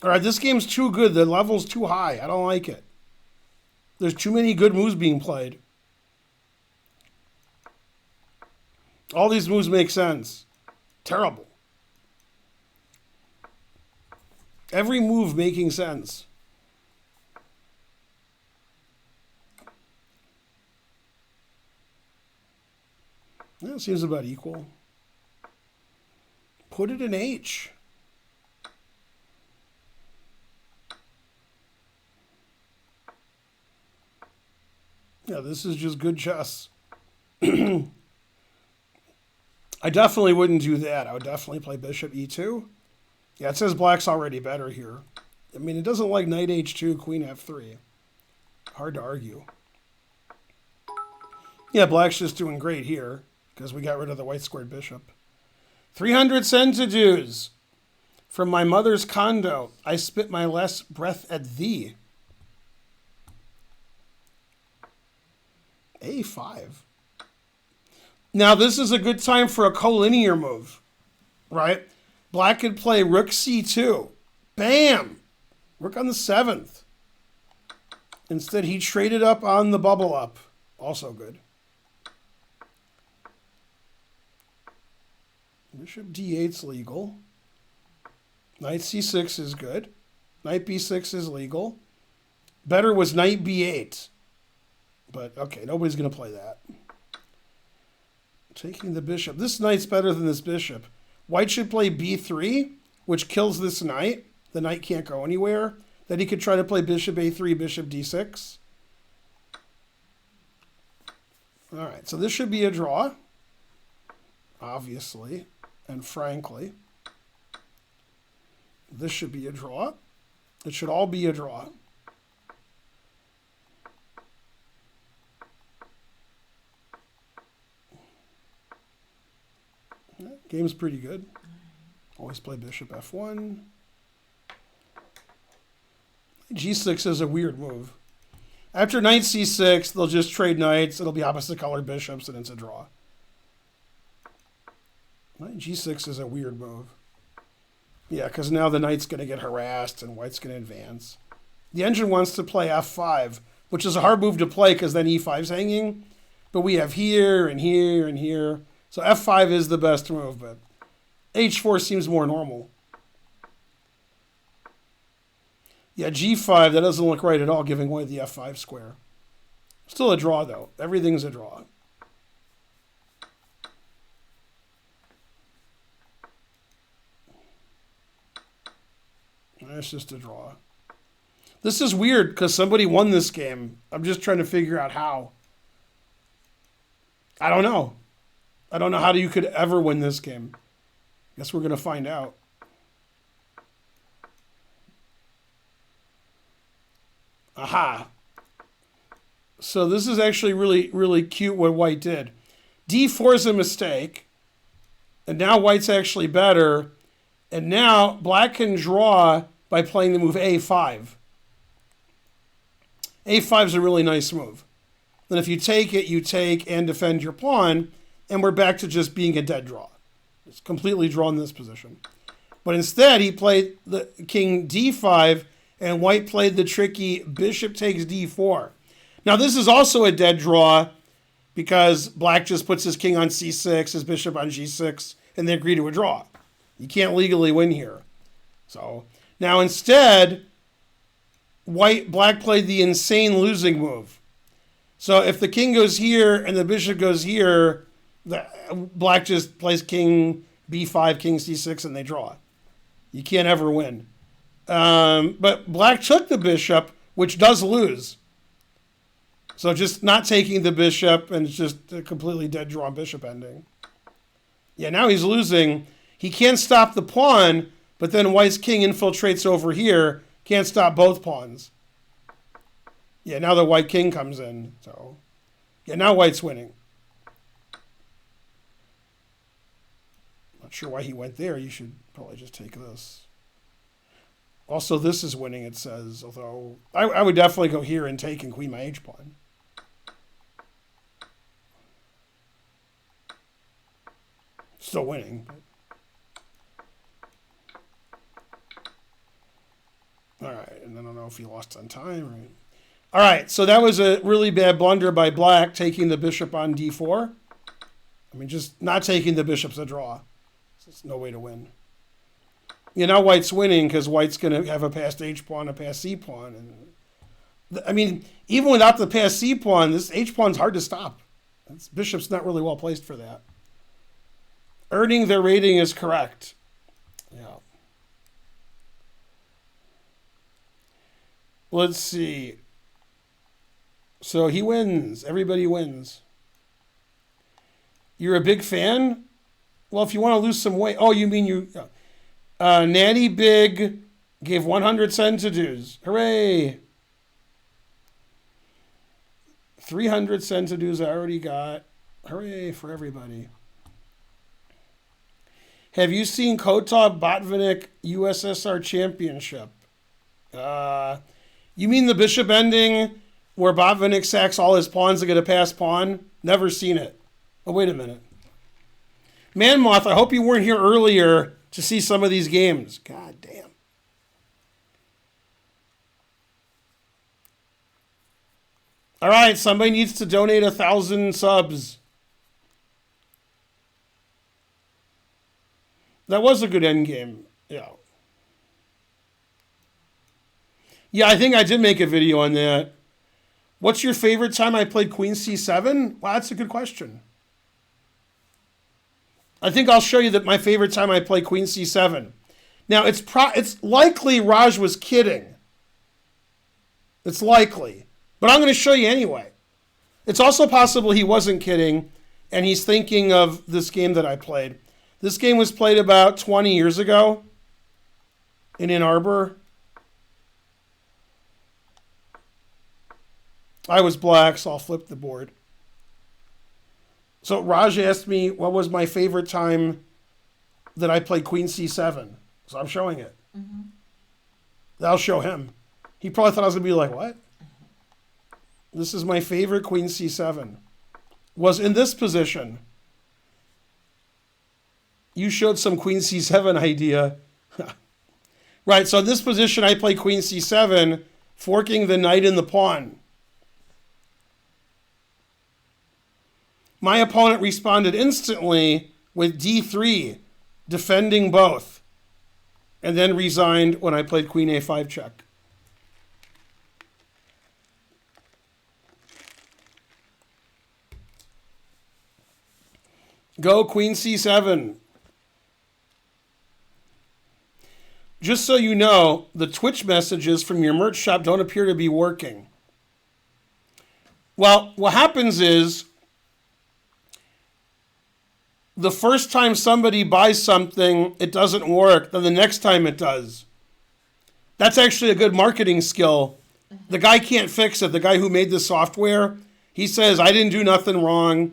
All right, this game's too good. The level's too high. I don't like it. There's too many good moves being played. All these moves make sense. Terrible. Every move making sense. Yeah, it seems about equal. Put it in H. Yeah, this is just good chess. I definitely wouldn't do that. I would definitely play bishop e2. Yeah, it says black's already better here. I mean, it doesn't like knight h2, queen f3. Hard to argue. Yeah, black's just doing great here because we got rid of the white squared bishop. 300 centuries. From my mother's condo, I spit my last breath at thee. A5. Now, this is a good time for a collinear move, right? Black could play rook c2. Bam! Rook on the 7th. Instead, he traded up on the bubble up. Also good. Bishop d8's legal. Knight c6 is good. Knight b6 is legal. Better was knight b8. But, okay, nobody's going to play that. Taking the bishop. This knight's better than this bishop. White should play b3, which kills this knight. The knight can't go anywhere. Then he could try to play bishop a3, bishop d6. All right, so this should be a draw, obviously, and frankly. This should be a draw. It should all be a draw. Game's pretty good. Always play bishop f1. G6 is a weird move. After knight c6, they'll just trade knights. It'll be opposite colored bishops, and it's a draw. Knight g6 is a weird move. Yeah, because now the knight's going to get harassed, and white's going to advance. The engine wants to play f5, which is a hard move to play because then e5's hanging. But we have here and here and here. So f5 is the best move, but h4 seems more normal. Yeah, g5, that doesn't look right at all, giving away the f5 square. Still a draw, though. Everything's a draw. It's just a draw. This is weird because somebody won this game. I'm just trying to figure out how. I don't know. I don't know how you could ever win this game. Guess we're going to find out. Aha. So this is actually really, really cute what white did. D4 is a mistake. And now white's actually better. And now black can draw by playing the move A5. A5 is a really nice move. And if you take it, you take and defend your pawn. And we're back to just being a dead draw. It's completely drawn in this position. But instead, he played the king d5, and white played the tricky bishop takes d4. Now, this is also a dead draw because black just puts his king on c6, his bishop on g6, and they agree to a draw. You can't legally win here. So now instead, black played the insane losing move. So if the king goes here and the bishop goes here, black just plays king b5, king c6, and they draw. You can't ever win. But black took the bishop, which does lose. So just not taking the bishop, and it's just a completely dead draw bishop ending. Yeah, now he's losing. He can't stop the pawn, but then white's king infiltrates over here. Can't stop both pawns. Yeah, now the white king comes in. So, yeah, now white's winning. Not sure why he went there. You should probably just take this. Also, this is winning, it says. Although, I would definitely go here and take and queen my h-pawn. Still winning. But. All right, and I don't know if he lost on time. Right? All right, so that was a really bad blunder by black, taking the bishop on d4. I mean, just not taking the bishop's a draw. There's no way to win. You know, white's winning because white's going to have a passed h-pawn, a passed c-pawn. And I mean, even without the passed c-pawn, this h-pawn's hard to stop. This bishop's not really well placed for that. Earning their rating is correct. Yeah. Let's see. So he wins. Everybody wins. You're a big fan? Well, if you want to lose some weight. Oh, you mean you... Natty Big gave 100 centidues. Hooray. 300 centidues I already got. Hooray for everybody. Have you seen Kotov Botvinnik USSR Championship? You mean the bishop ending where Botvinnik sacks all his pawns to get a pass pawn? Never seen it. Oh, wait a minute. Manmoth, I hope you weren't here earlier to see some of these games. God damn. All right, somebody needs to donate 1,000 subs. That was a good end game. Yeah. Yeah, I think I did make a video on that. What's your favorite time I played Queen C7? Well, that's a good question. I think I'll show you that my favorite time I played Queen C7. Now, it's likely Raj was kidding. It's likely. But I'm going to show you anyway. It's also possible he wasn't kidding, and he's thinking of this game that I played. This game was played about 20 years ago in Ann Arbor. I was black, so I'll flip the board. So Raj asked me what was my favorite time that I played Queen C7. So I'm showing it. Mm-hmm. I'll show him. He probably thought I was going to be like, what? This is my favorite Queen C7. Was in this position. You showed some Queen C7 idea. Right, so in this position I play Queen C7, forking the knight and the pawn. My opponent responded instantly with D3, defending both, and then resigned when I played Queen A5 check. Go Queen C7. Just so you know, the Twitch messages from your merch shop don't appear to be working. Well, what happens is, the first time somebody buys something, it doesn't work, then the next time it does. That's actually a good marketing skill. The guy can't fix it. The guy who made the software, he says, I didn't do nothing wrong.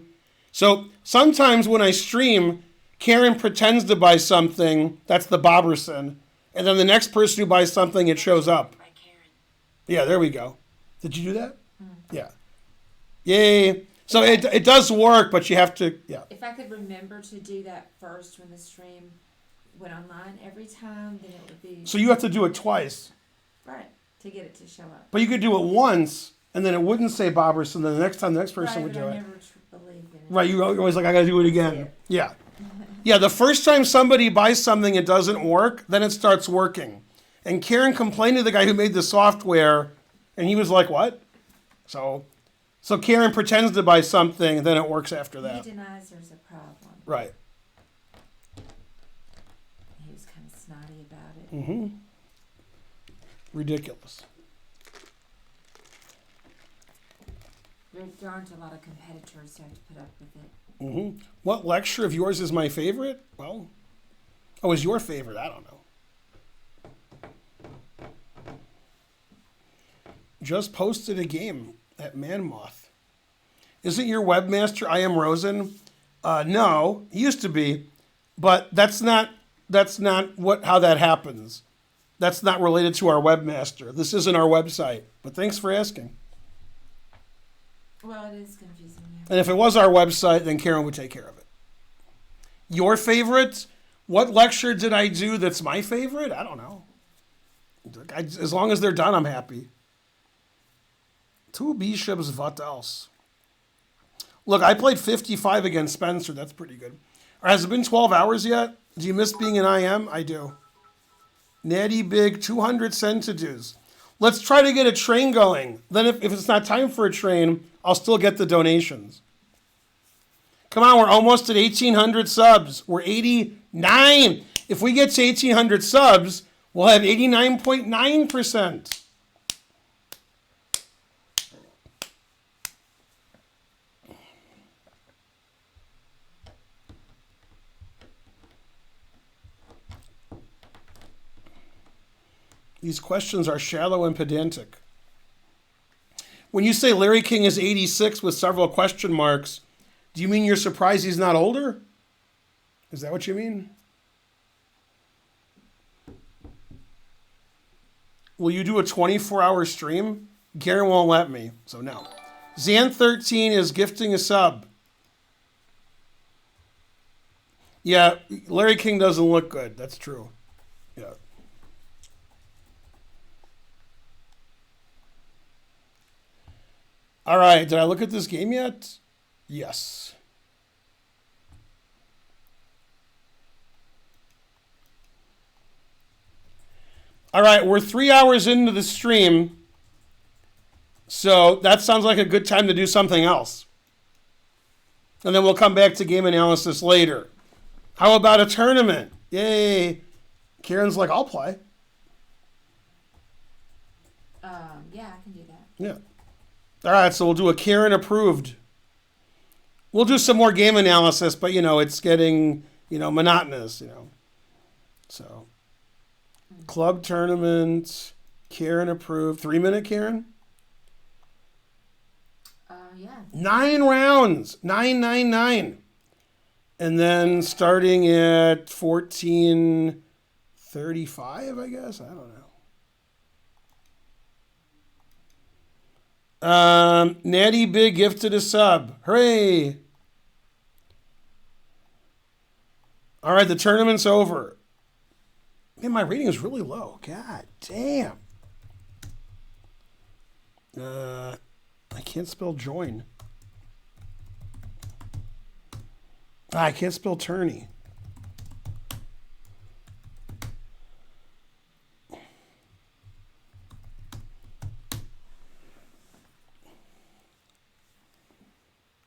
So sometimes when I stream, Karen pretends to buy something, that's the Boberson, and then the next person who buys something, it shows up. Yeah, there we go. Did you do that? Yeah. Yay. So it does work, but you have to, yeah. If I could remember to do that first when the stream went online every time, then it would be... So you have to do it twice. Right, to get it to show up. But you could do it once, and then it wouldn't say Boberson, then the next time the next person would do it. I never believed in it. Right, you're always like, I got to do it again. Yeah. Yeah, the first time somebody buys something, it doesn't work, then it starts working. And Karen complained to the guy who made the software, and he was like, what? So Karen pretends to buy something, and then it works after that. He denies there's a problem. Right. He was kind of snotty about it. Mm-hmm. Ridiculous. There aren't a lot of competitors who have to put up with it. Mm-hmm. What lecture of yours is my favorite? Well, is your favorite? I don't know. Just posted a game at Manmoth. Isn't your webmaster I Am Rosen? No, he used to be, but that's not how that happens. That's not related to our webmaster. This isn't our website. But thanks for asking. Well, it is confusing. Yeah. And if it was our website, then Karen would take care of it. Your favorite? What lecture did I do that's my favorite? I don't know. As long as they're done, I'm happy. Two bishops, what else? Look, I played 55 against Spencer. That's pretty good. Has it been 12 hours yet? Do you miss being an IM? I do. Natty Big, 200 centidues. Let's try to get a train going. Then if it's not time for a train, I'll still get the donations. Come on, we're almost at 1,800 subs. We're 89. If we get to 1,800 subs, we'll have 89.9%. These questions are shallow and pedantic. When you say Larry King is 86 with several question marks, do you mean you're surprised he's not older? Is that what you mean? Will you do a 24-hour stream? Karen won't let me, so no. Zan13 is gifting a sub. Yeah, Larry King doesn't look good. That's true. Yeah. All right, did I look at this game yet? Yes. All right, we're 3 hours into the stream, so that sounds like a good time to do something else. And then we'll come back to game analysis later. How about a tournament? Yay. Karen's like, I'll play. Yeah, I can do that. Yeah. All right, so we'll do a Karen approved. We'll do some more game analysis, but, it's getting, monotonous, So, club tournament, Karen approved. 3-minute Karen? Yeah. 9 rounds. 9. And then starting at 14:35, I guess. I don't know. Natty Big gifted a sub. Hooray! All right, the tournament's over. Man, my rating is really low. God damn. I can't spell join. I can't spell tourney.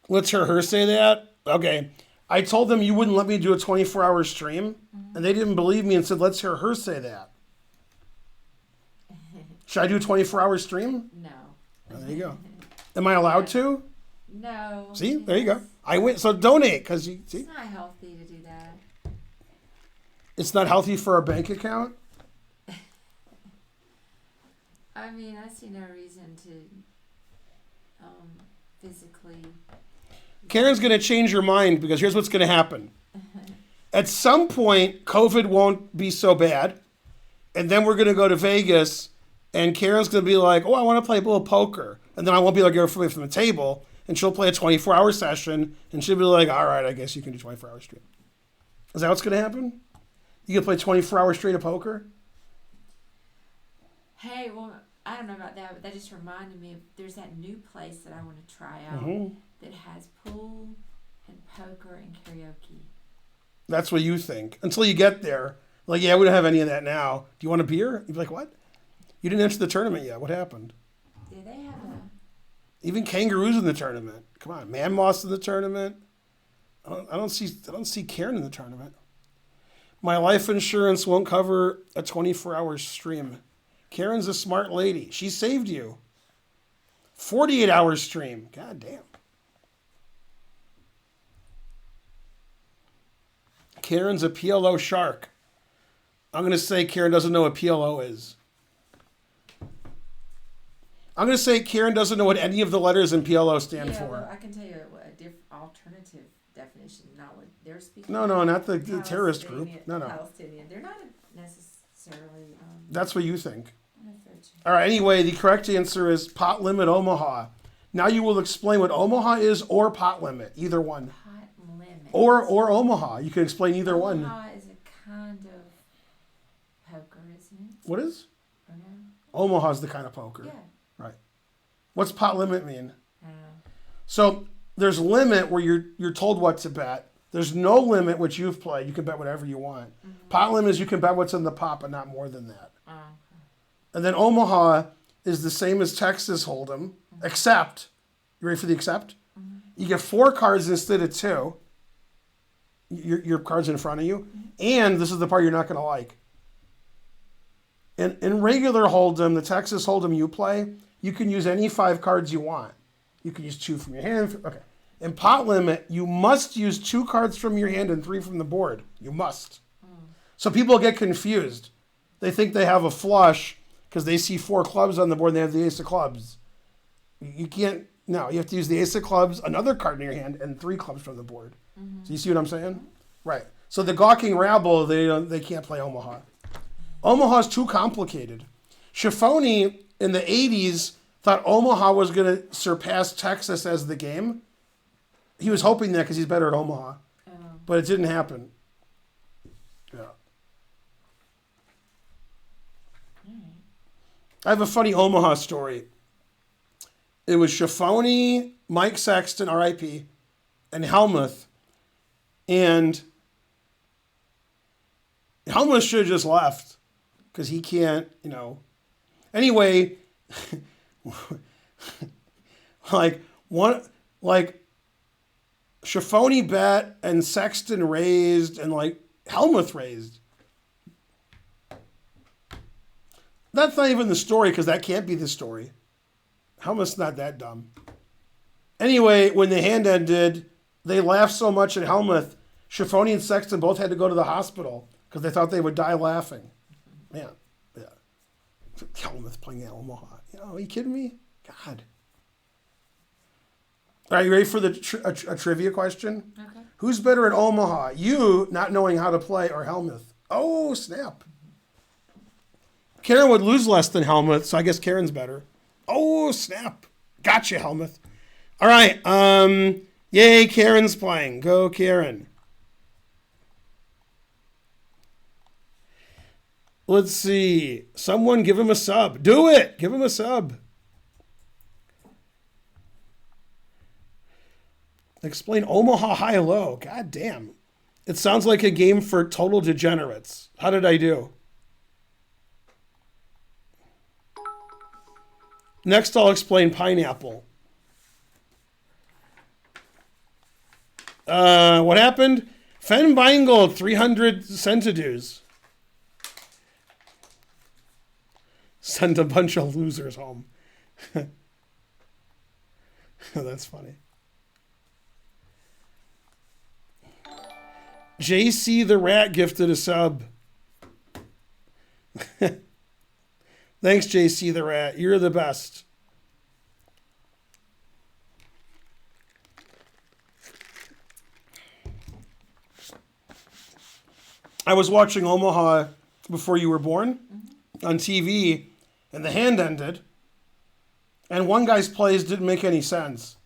Let's hear her say that. Okay. I told them you wouldn't let me do a 24-hour stream, and they didn't believe me and said, let's hear her say that. Should I do a 24-hour stream? No. Oh, there you go. Am I allowed to? No. See? There you go. I win. So donate, because you see? It's not healthy to do that. It's not healthy for a bank account? I mean, I see no reason to physically... Karen's going to change your mind, because here's what's going to happen. At some point, COVID won't be so bad, and then we're going to go to Vegas, and Karen's going to be like, oh, I want to play a little poker. And then I won't be able to get away from the table, and she'll play a 24-hour session, and she'll be like, all right, I guess you can do 24-hour stream. Is that what's going to happen? You can play 24 hours straight of poker? Hey, well, I don't know about that, but that just reminded me of there's that new place that I want to try out that has pool and poker and karaoke. That's what you think. Until you get there. Like, yeah, we don't have any of that now. Do you want a beer? You'd be like, what? You didn't enter the tournament yet. What happened? Yeah, they have a... Even kangaroos in the tournament. Come on, man moss in the tournament. I don't see Karen in the tournament. My life insurance won't cover a 24-hour stream. Karen's a smart lady. She saved you. 48-hour stream. God damn. Karen's a PLO shark. I'm going to say Karen doesn't know what PLO is. I'm going to say Karen doesn't know what any of the letters in PLO stand for. Well, I can tell you a alternative definition, not what they're speaking. No, not the terrorist group. No. Palestinian. They're not necessarily... That's what you think. All right, anyway, the correct answer is pot limit Omaha. Now you will explain what Omaha is or pot limit, either one. Pot limit. Or Omaha. You can explain either one. Omaha is a kind of poker, isn't it? What is? Or no? Omaha's the kind of poker. Yeah. Right. What's pot limit mean? I don't know. So there's limit where you're told what to bet. There's no limit, which you've played. You can bet whatever you want. Mm-hmm. Pot limit is you can bet what's in the pot, but not more than that. Okay. And then Omaha is the same as Texas Hold'em, except, you ready for the except? You get 4 cards instead of 2. Your cards in front of you. And this is the part you're not going to like. In regular Hold'em, the Texas Hold'em you play, you can use any 5 cards you want. You can use 2 from your hand. Okay. In Pot Limit, you must use 2 cards from your hand and 3 from the board. You must. So people get confused. They think they have a flush because they see 4 clubs on the board and they have the ace of clubs. You can't. No, you have to use the ace of clubs, another card in your hand, and 3 clubs from the board. So you see what I'm saying? Right. So the gawking rabble, they can't play Omaha. Omaha's too complicated. Schifoni in the 80s thought Omaha was going to surpass Texas as the game. He was hoping that because he's better at Omaha. But it didn't happen. Yeah. I have a funny Omaha story. It was Schifoni, Mike Sexton, R.I.P., and Helmuth. And Helmuth should have just left because he can't, Anyway, Schifoni bet and Sexton raised and Helmuth raised. That's not even the story because that can't be the story. Helmuth's not that dumb. Anyway, when the hand ended, they laughed so much at Helmuth, Schifoni and Sexton both had to go to the hospital because they thought they would die laughing. Man, yeah. Helmuth playing at Omaha. Are you kidding me? God. All right, you ready for a trivia question? Okay. Who's better at Omaha? You not knowing how to play or Helmuth? Oh, snap. Karen would lose less than Helmuth, so I guess Karen's better. Oh, snap. Gotcha, Helmuth. All right. Yay, Karen's playing. Go, Karen. Let's see. Someone give him a sub. Do it. Give him a sub. Explain Omaha high-low. God damn. It sounds like a game for total degenerates. How did I do? Next, I'll explain pineapple. What happened? Fen Beingold, 300 centidues. Sent a bunch of losers home. That's funny. JC the Rat gifted a sub. Thanks, JC the Rat. You're the best. I was watching Omaha before you were born on TV, and the hand ended, and one guy's plays didn't make any sense.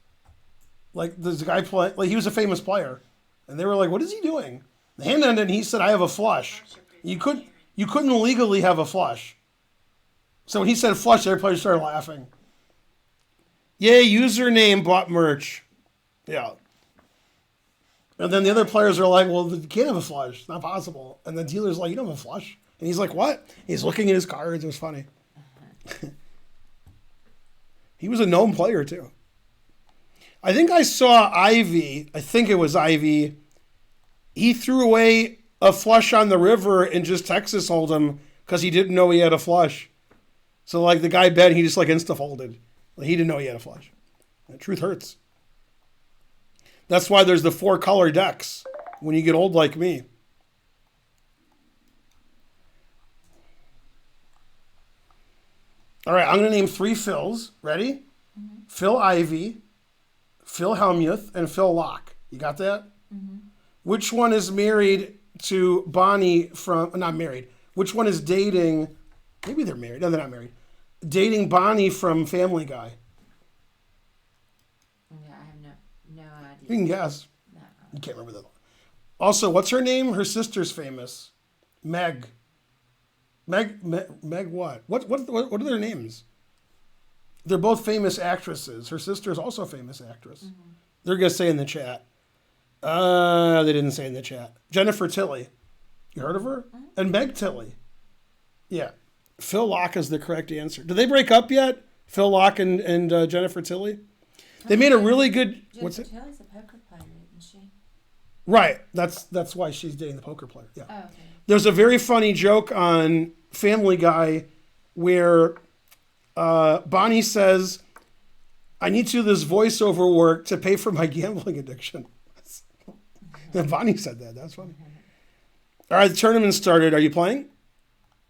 This guy he was a famous player, and they were like, "What is he doing?" The hand ended, and he said, "I have a flush." You couldn't legally have a flush. So when he said flush, every player started laughing. Yay, username bought merch. Yeah. And then the other players are like, well, you can't have a flush. It's not possible. And the dealer's like, you don't have a flush. And he's like, what? He's looking at his cards. It was funny. He was a known player, too. I think I saw Ivy. I think it was Ivy. He threw away a flush on the river and just Texas Hold'em because he didn't know he had a flush. So, the guy bet, he just, insta-folded. He didn't know he had a flush. The truth hurts. That's why there's the 4-color decks when you get old like me. All right, I'm going to name 3 Phils. Ready? Mm-hmm. Phil Ivy, Phil Hellmuth, and Phil Locke. You got that? Mm-hmm. Which one is married to Bonnie from... Not married. Which one is dating... Maybe they're married. No, they're not married. Dating Bonnie from Family Guy. Yeah, I have no idea. You can guess. No. You can't remember that. Also, what's her name? Her sister's famous. Meg what? What are their names? They're both famous actresses. Her sister's also a famous actress. Mm-hmm. They're going to say in the chat. They didn't say in the chat. Jennifer Tilly. You heard of her? Mm-hmm. And Meg Tilly. Yeah. Phil Locke is the correct answer. Did they break up yet? Phil Locke and Jennifer Tilly? They made a really good. What's it? Jennifer Tilly's a poker player, isn't she? Right. That's why she's dating the poker player. Yeah. Oh, okay. There's a very funny joke on Family Guy where Bonnie says, "I need to do this voiceover work to pay for my gambling addiction." And Bonnie said that. That's funny. All right, the tournament started. Are you playing?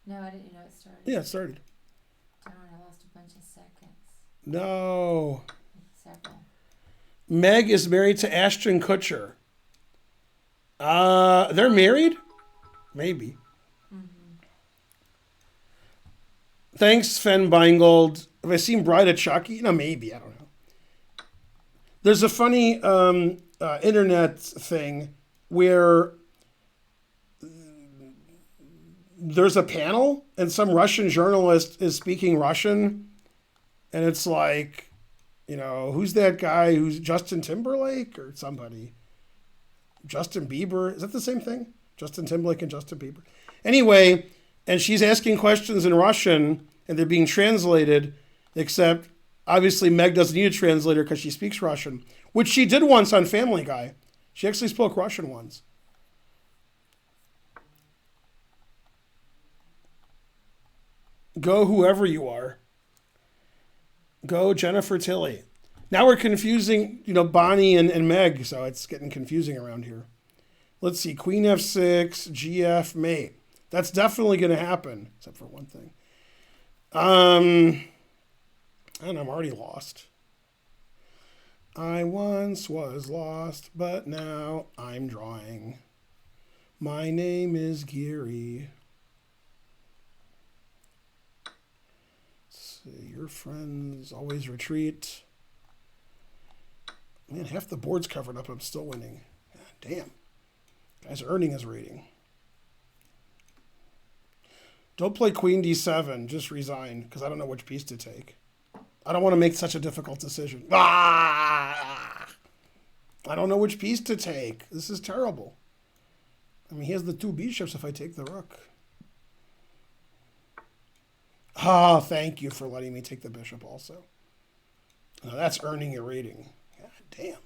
No, I didn't know it started. Yeah, it started. Darn, I lost a bunch of seconds. No. Several. Meg is married to Ashton Kutcher. They're married? Maybe. Mm-hmm. Thanks, Fen Beingold. Have I seen Bride of Chucky? No, maybe. I don't know. There's a funny internet thing where there's a panel and some Russian journalist is speaking Russian, and it's like, who's that guy who's Justin Timberlake or somebody? Justin Bieber? Is that the same thing? Justin Timberlake and Justin Bieber? Anyway, and she's asking questions in Russian and they're being translated, except obviously Meg doesn't need a translator because she speaks Russian, which she did once on Family Guy. She actually spoke Russian once. Go whoever you are. Go Jennifer Tilly. Now we're confusing, Bonnie and Meg, so it's getting confusing around here. Let's see, Queen F6, GF, mate. That's definitely going to happen, except for one thing. And I'm already lost. I once was lost, but now I'm drawing. My name is Geary. Let's see, your friends always retreat. Man, half the board's covered up. I'm still winning. God damn. Guy's earning his rating. Don't play Queen D7. Just resign, because I don't know which piece to take. I don't want to make such a difficult decision. I don't know which piece to take. This is terrible. I mean, he has the two bishops if I take the rook. Thank you for letting me take the bishop also. Now that's earning your rating. God damn.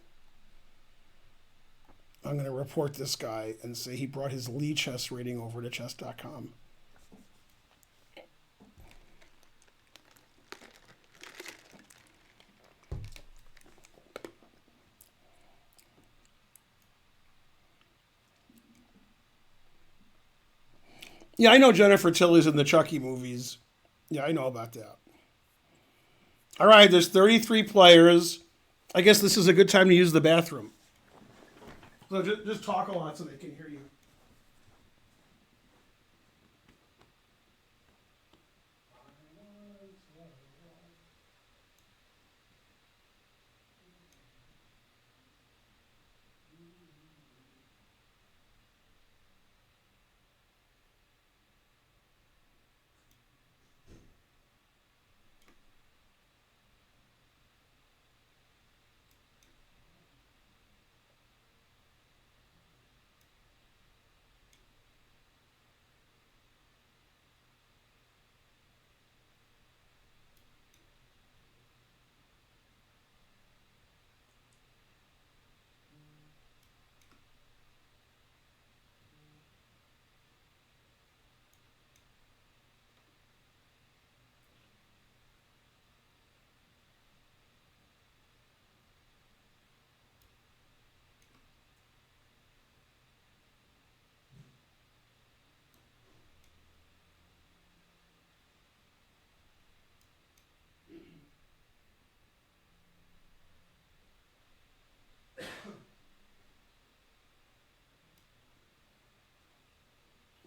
I'm going to report this guy and say he brought his Lee chess rating over to chess.com. Yeah, I know Jennifer Tilly's in the Chucky movies. Yeah, I know about that. All right, there's 33 players. I guess this is a good time to use the bathroom. So just talk a lot so they can hear you.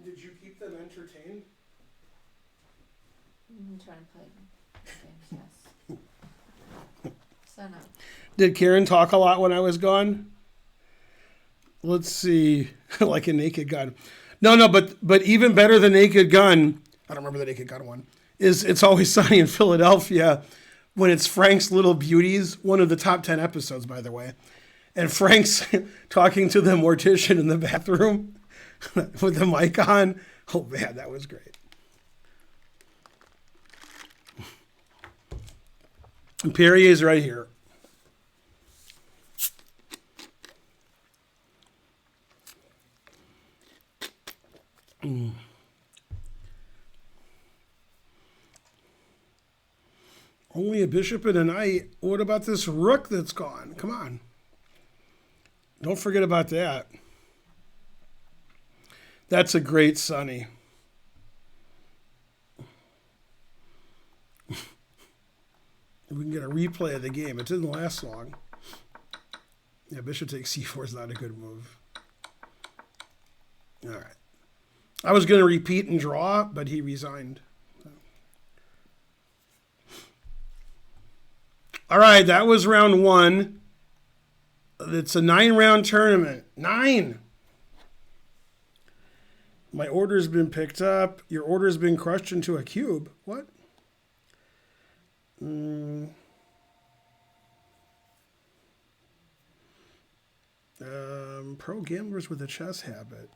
Did you keep them entertained? I'm trying to play games, yes. So no. Did Karen talk a lot when I was gone? Let's see. Like a Naked Gun. No, but even better than Naked Gun, I don't remember the Naked Gun one, is It's Always Sunny in Philadelphia when it's Frank's Little Beauties, one of the top 10 episodes, by the way. And Frank's talking to the mortician in the bathroom with the mic on. Oh, man, that was great. And Perrier's right here. Only a bishop and a knight. What about this rook that's gone? Come on. Don't forget about that. That's a great Sonny. We can get a replay of the game. It didn't last long. Yeah, bishop takes c4 is not a good move. All right. I was going to repeat and draw, but he resigned. All right, that was round 1. It's a 9-round tournament. 9. My order's been picked up. Your order's been crushed into a cube. What? Pro gamblers with a chess habit.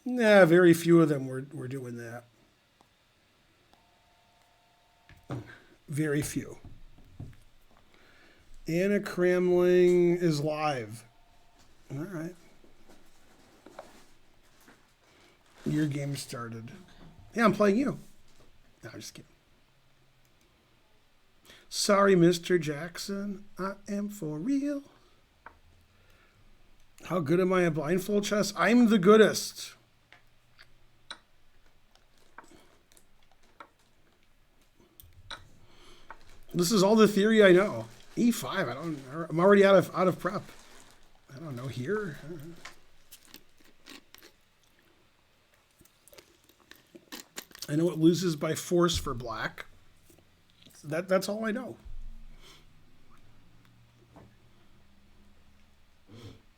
Nah, very few of them were doing that. Very few. Anna Cramling is live. All right. Your game started. Yeah, I'm playing you. No, I'm just kidding. Sorry, Mr. Jackson. I am for real. How good am I at blindfold chess? I'm the goodest. This is all the theory I know. E5. I'm already out of prep. I don't know here. I know it loses by force for black. That's all I know.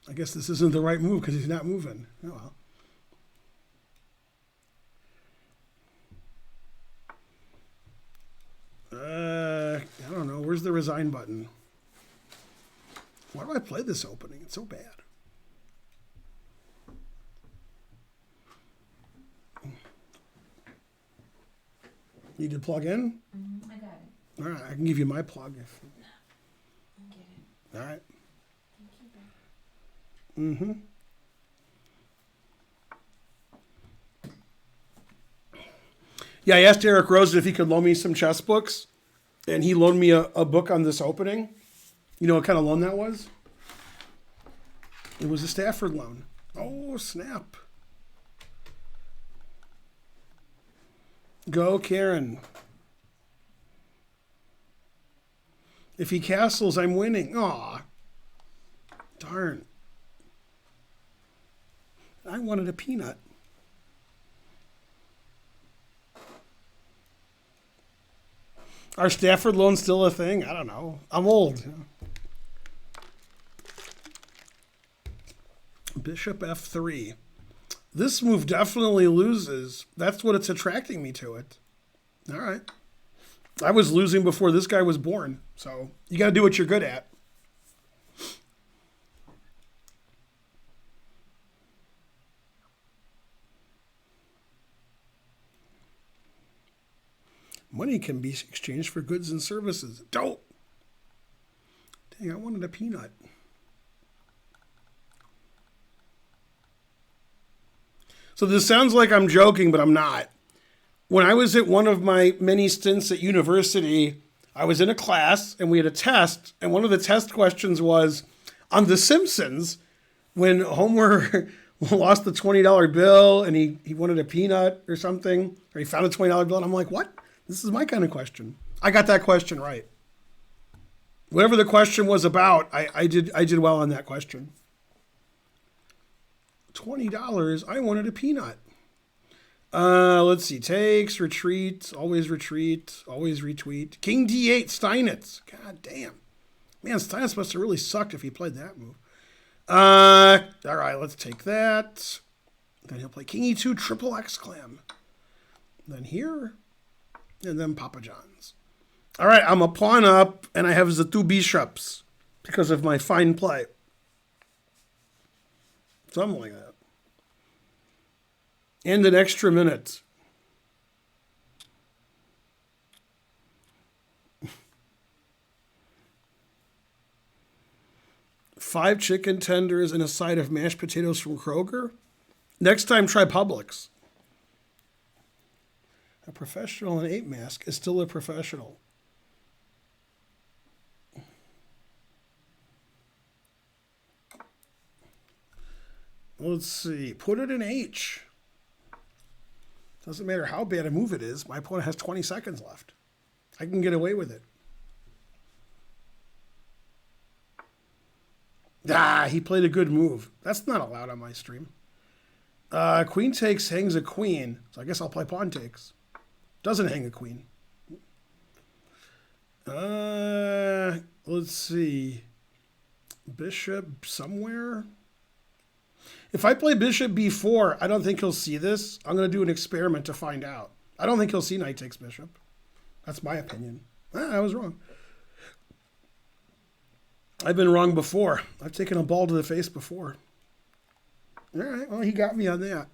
I guess this isn't the right move because he's not moving. Oh well. I don't know. Where's the resign button? Why do I play this opening? It's so bad. Need to plug in? I got it. All right, I can give you my plug. If... No, I get it. All right. Thank you, Yeah, I asked Eric Rosen if he could loan me some chess books, and he loaned me a book on this opening. You know what kind of loan that was? It was a Stafford loan. Oh, snap. Go, Karen. If he castles, I'm winning. Aw. Darn. I wanted a peanut. Are Stafford loans still a thing? I don't know. I'm old. Bishop f3. This move definitely loses. That's what it's attracting me to it. All right. I was losing before this guy was born. So you got to do what you're good at. Money can be exchanged for goods and services. Don't. Dang, I wanted a peanut. So this sounds like I'm joking, but I'm not. When I was at one of my many stints at university, I was in a class and we had a test. And one of the test questions was on The Simpsons, when Homer lost the $20 bill and he wanted a peanut or something, or he found a $20 bill. And I'm like, what? This is my kind of question. I got that question right. Whatever the question was about, I did well on that question. $20, I wanted a peanut. Let's see. Takes, retreat, always retweet. King D8, Steinitz. God damn. Man, Steinitz must have really sucked if he played that move. All right, let's take that. Then he'll play King E2, triple X clam. Then here. And then Papa John's. All right, I'm a pawn up, and I have the 2 bishops because of my fine play. Something like that. And an extra minute. Five chicken tenders and a side of mashed potatoes from Kroger. Next time, try Publix. A professional in ape mask is still a professional. Let's see. Put it in H. Doesn't matter how bad a move it is. My opponent has 20 seconds left. I can get away with it. Ah, he played a good move. That's not allowed on my stream. Queen takes hangs a queen. So I guess I'll play pawn takes. Doesn't hang a queen. Let's see. Bishop somewhere. If I play bishop b4, I don't think he'll see this. I'm going to do an experiment to find out. I don't think he'll see knight takes bishop. That's my opinion. I was wrong. I've been wrong before. I've taken a ball to the face before. All right, well, he got me on that.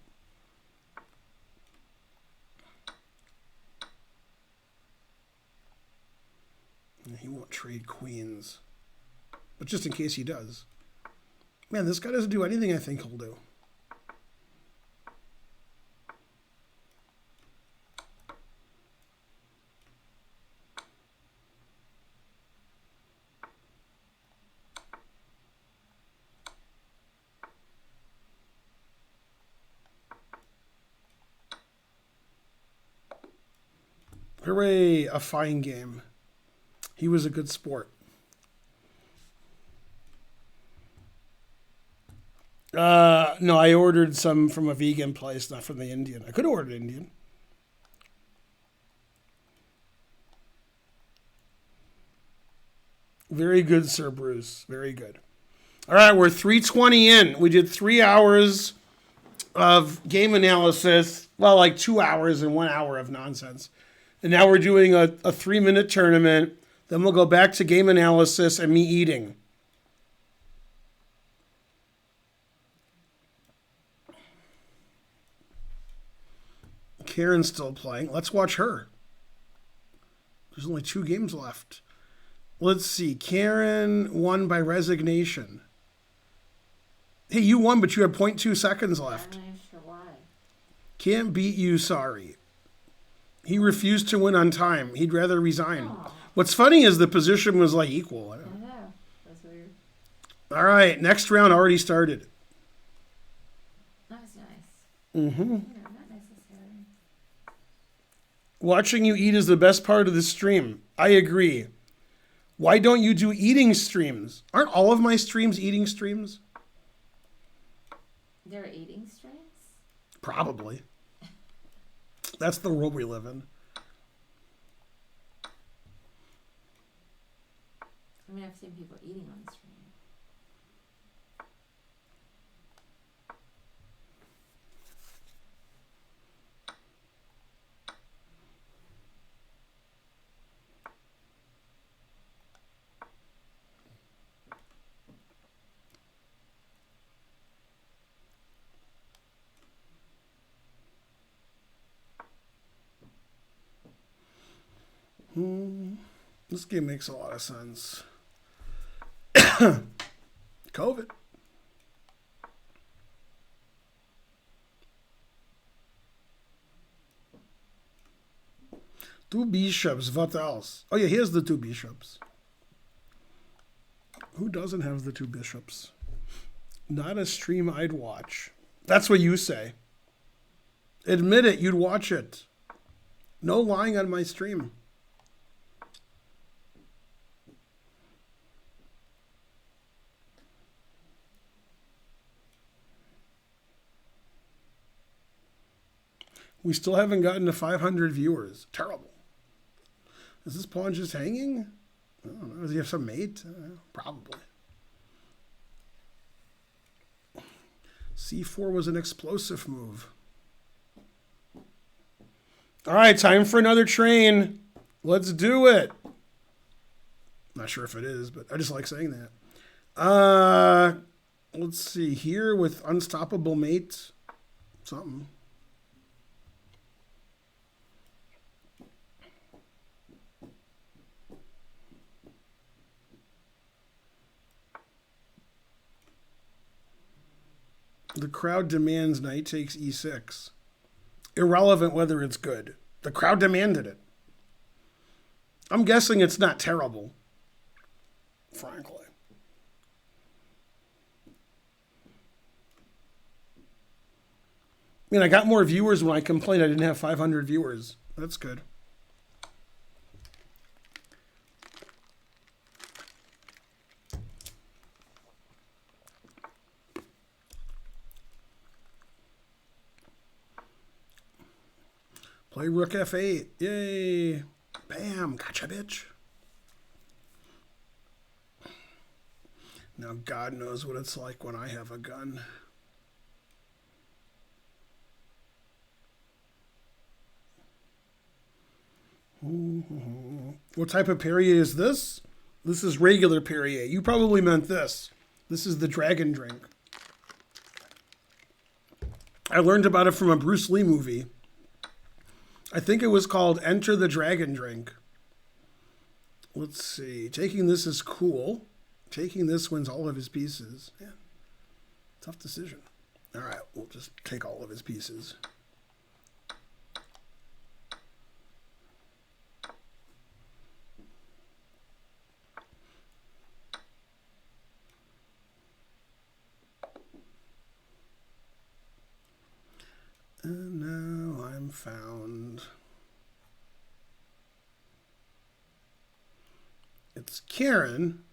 He won't trade queens. But just in case he does. Man, this guy doesn't do anything I think he'll do. Hooray, a fine game. He was a good sport. No, I ordered some from a vegan place, not from the Indian. I could have ordered Indian. Very good, Sir Bruce. Very good. All right, we're 3:20 in. We did 3 hours of game analysis. Well, like 2 hours and 1 hour of nonsense. And now we're doing a 3-minute tournament. Then we'll go back to game analysis and me eating. Karen's still playing. Let's watch her. There's only 2 games left. Let's see. Karen won by resignation. Hey, you won, but you had 0.2 seconds left. I'm not even sure why. Can't beat you, sorry. He refused to win on time. He'd rather resign. Aw. What's funny is the position was like equal. I know. That's weird. All right, next round already started. That was nice. Mm-hmm. You know, not necessary. Watching you eat is the best part of the stream. I agree. Why don't you do eating streams? Aren't all of my streams eating streams? They're eating streams? Probably. That's the world we live in. I mean, I've seen people eating on the stream. This game makes a lot of sense. COVID. Two bishops. What else? Oh, yeah, here's the 2 bishops. Who doesn't have the 2 bishops? Not a stream I'd watch. That's what you say. Admit it, you'd watch it. No lying on my stream. We still haven't gotten to 500 viewers. Terrible. Is this pawn just hanging? I don't know. Does he have some mate? Probably. C4 was an explosive move. All right, time for another train. Let's do it. Not sure if it is, but I just like saying that. Let's see. Here with unstoppable mate. Something. The crowd demands knight takes e6. Irrelevant whether it's good. The crowd demanded it. I'm guessing it's not terrible, frankly. I mean, I got more viewers when I complained I didn't have 500 viewers. That's good. Play rook f8. Yay. Bam. Gotcha, bitch. Now God knows what it's like when I have a gun. What type of Perrier is this? This is regular Perrier. You probably meant this. This is the dragon drink. I learned about it from a Bruce Lee movie. I think it was called Enter the Dragon Drink. Let's see. Taking this is cool. Taking this wins all of his pieces. Yeah. Tough decision. All right, we'll just take all of his pieces. And now I'm found. It's Karen.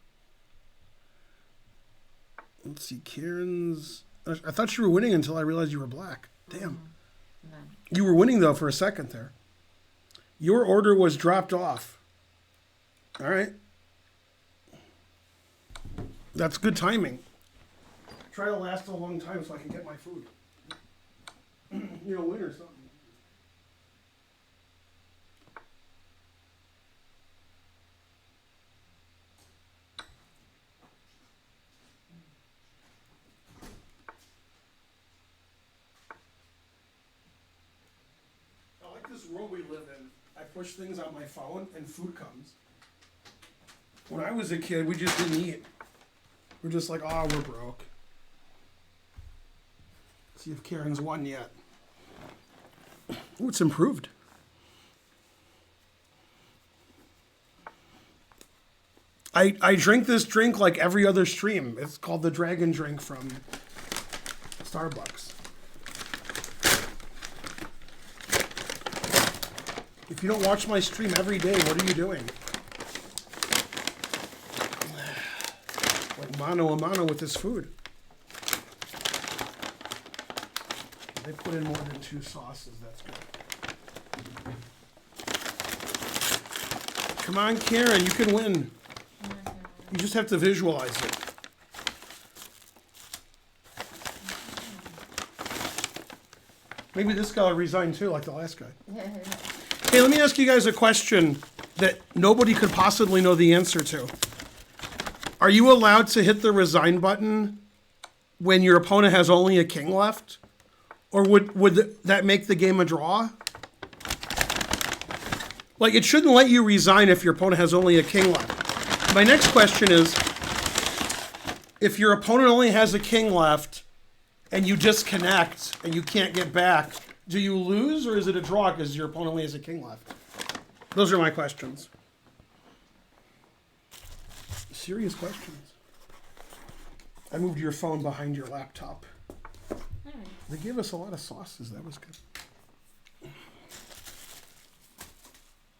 Let's see, Karen's... I thought you were winning until I realized you were black. Damn. You were winning, though, for a second there. Your order was dropped off. All right. That's good timing. Try to last a long time so I can get my food. You know, win or something. I like this world we live in. I push things on my phone and food comes. When I was a kid, we just didn't eat. We're just like, oh, we're broke. See if Karen's won yet. Oh, it's improved. I drink this drink like every other stream. It's called the Dragon Drink from Starbucks. If you don't watch my stream every day, what are you doing? Like mano a mano with this food. They put in more than 2 sauces. That's good. Come on, Karen. You can win. You just have to visualize it. Maybe this guy will resign too, like the last guy. Hey, let me ask you guys a question that nobody could possibly know the answer to. Are you allowed to hit the resign button when your opponent has only a king left? Or would that make the game a draw? Like, it shouldn't let you resign if your opponent has only a king left. My next question is, if your opponent only has a king left and you disconnect and you can't get back, do you lose or is it a draw because your opponent only has a king left? Those are my questions. Serious questions. I moved your phone behind your laptop. They gave us a lot of sauces. That was good.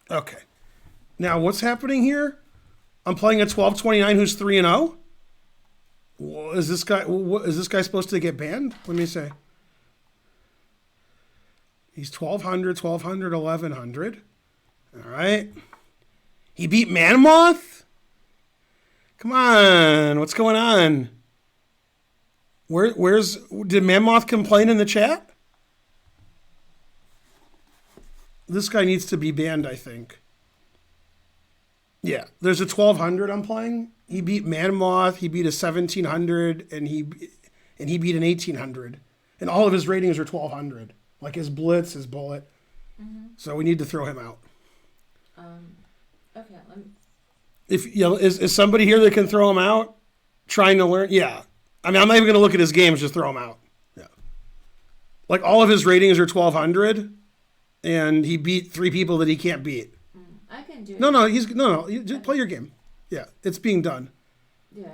Okay. Now, what's happening here? I'm playing a 1229 who's 3-0. Is this guy supposed to get banned? Let me see. He's 1200, 1100. All right. He beat Manmoth? Come on. What's going on? Did Mammoth complain in the chat? This guy needs to be banned, I think. Yeah, there's a 1200 I'm playing. He beat Mammoth, he beat a 1700, and he beat an 1800. And all of his ratings are 1200. Like his Blitz, his Bullet. Mm-hmm. So we need to throw him out. Okay, let me... Is somebody here that can throw him out? Trying to learn? Yeah. I mean, I'm not even going to look at his games, just throw him out. Yeah. Like all of his ratings are 1200, and he beat 3 people that he can't beat. I can do it. No. You just play your game. Yeah, it's being done. Yeah.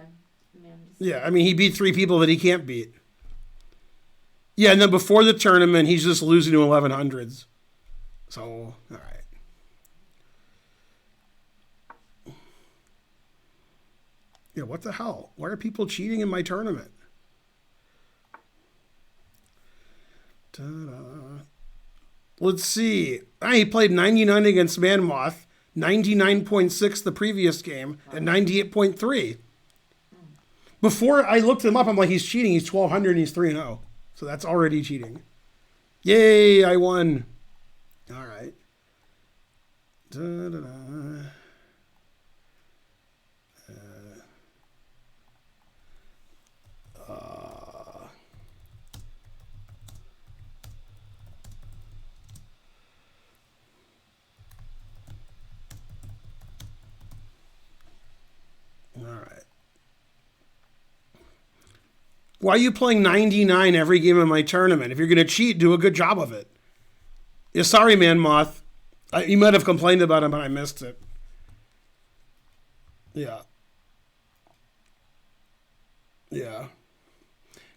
I'm just... Yeah, I mean he beat 3 people that he can't beat. Yeah, and then before the tournament, he's just losing to 1100s. So, all right. Yeah, what the hell? Why are people cheating in my tournament? Ta-da. Let's see. He played 99 against Manmoth, 99.6 the previous game, and 98.3. Before I looked him up, I'm like, he's cheating. He's 1200 and he's 3-0. So that's already cheating. Yay, I won. All right. Da-da-da. All right. Why are you playing 99 every game in my tournament? If you're going to cheat, do a good job of it. Yeah, sorry, man, Moth. You might have complained about him, but I missed it. Yeah. Yeah.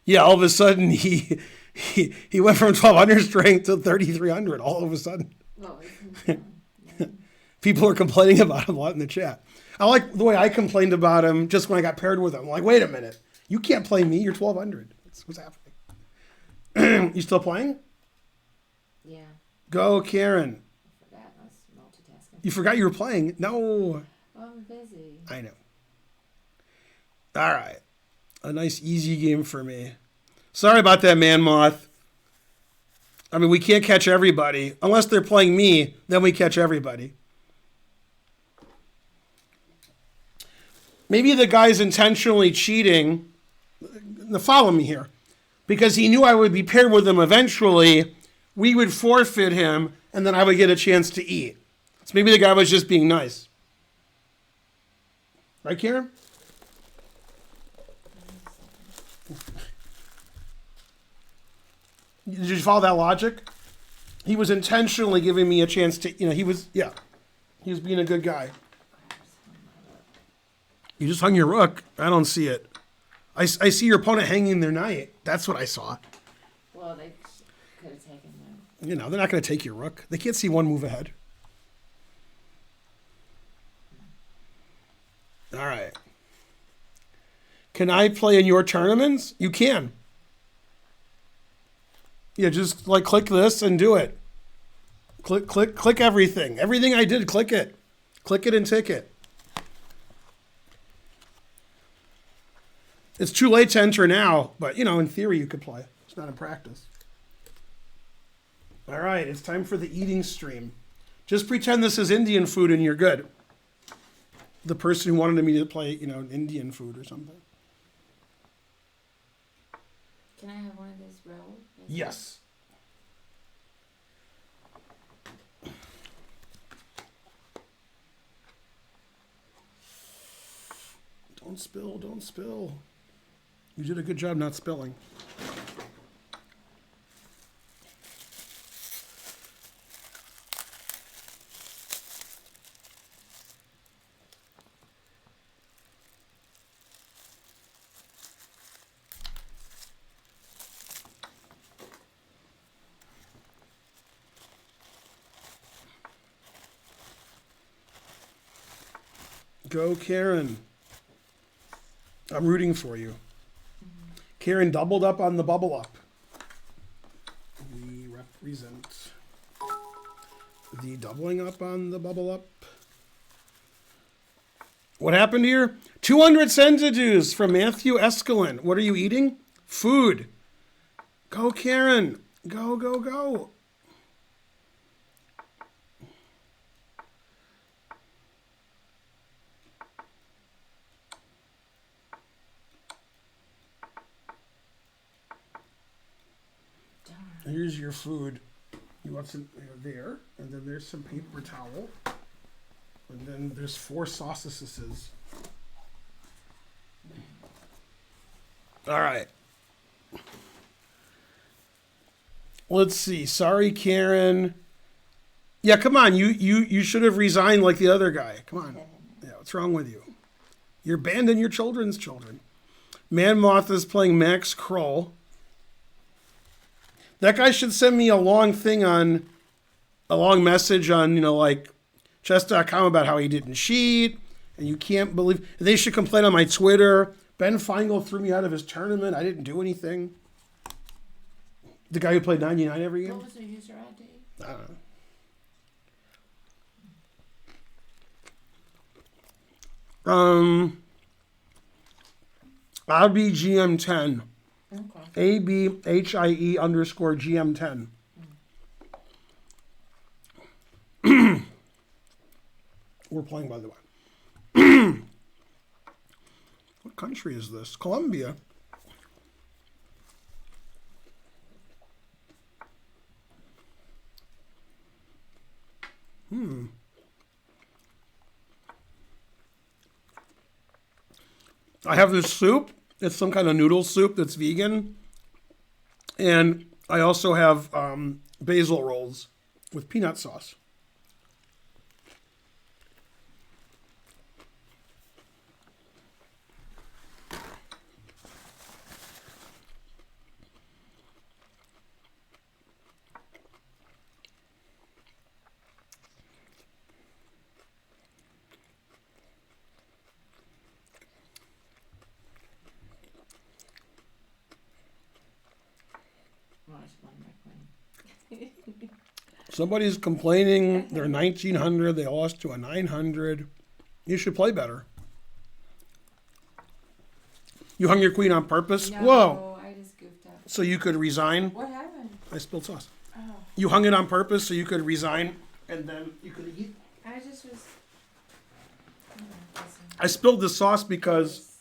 Yeah, all of a sudden, he went from 1,200 strength to 3,300 all of a sudden. Well, People are complaining about him a lot in the chat. I like the way I complained about him just when I got paired with him. I'm like, wait a minute. You can't play me. You're 1,200. What's happening? You still playing? Yeah. Go, Karen. I forgot. I was multitasking. You forgot you were playing? No. Oh, I'm busy. I know. All right. A nice, easy game for me. Sorry about that, man, Moth. I mean, we can't catch everybody. Unless they're playing me, then we catch everybody. Maybe the guy's intentionally cheating. Now follow me here. Because he knew I would be paired with him eventually. We would forfeit him, and then I would get a chance to eat. So maybe the guy was just being nice. Right, Karen? Did you follow that logic? He was intentionally giving me a chance to, he was being a good guy. You just hung your rook. I don't see it. I see your opponent hanging their knight. That's what I saw. Well, they could have taken them. They're not going to take your rook. They can't see one move ahead. All right. Can I play in your tournaments? You can. Yeah, just like click this and do it. Click everything. Everything I did, click it. Click it and tick it. It's too late to enter now, but in theory you could play. It's not in practice. All right, it's time for the eating stream. Just pretend this is Indian food and you're good. The person who wanted me to play, Indian food or something. Can I have one of those rolls? Yes. Don't spill, don't spill. You did a good job not spilling. Go, Karen. I'm rooting for you. Karen doubled up on the bubble up. We represent the doubling up on the bubble up. What happened here? 200 centidues from Matthew Escalin. What are you eating? Food. Go, Karen. Go, go, go. Here's your food. You want some there, and then there's some paper towel, and then there's 4 sausages. All right. Let's see. Sorry, Karen. Yeah, come on. You should have resigned like the other guy. Come on. Yeah, what's wrong with you? You're abandoning your children's children. Man Moth is playing Max Kroll. That guy should send me a long message on, like chess.com about how he didn't cheat. And you can't believe. They should complain on my Twitter. Ben Feingold threw me out of his tournament. I didn't do anything. The guy who played 99 every game. What was the user ID? I don't know. ABGM10. Okay. ABHIE_GM10. We're playing, by the way. What country is this? Colombia. I have this soup. It's some kind of noodle soup that's vegan. And I also have basil rolls with peanut sauce. Oh, I just won my queen. Somebody's complaining they're 1900. They lost to a 900. You should play better. You hung your queen on purpose? No, Whoa. I just goofed up. So you could resign? What happened? I spilled sauce. Oh, You hung it on purpose so you could resign and then you could eat? I just was. I spilled the sauce because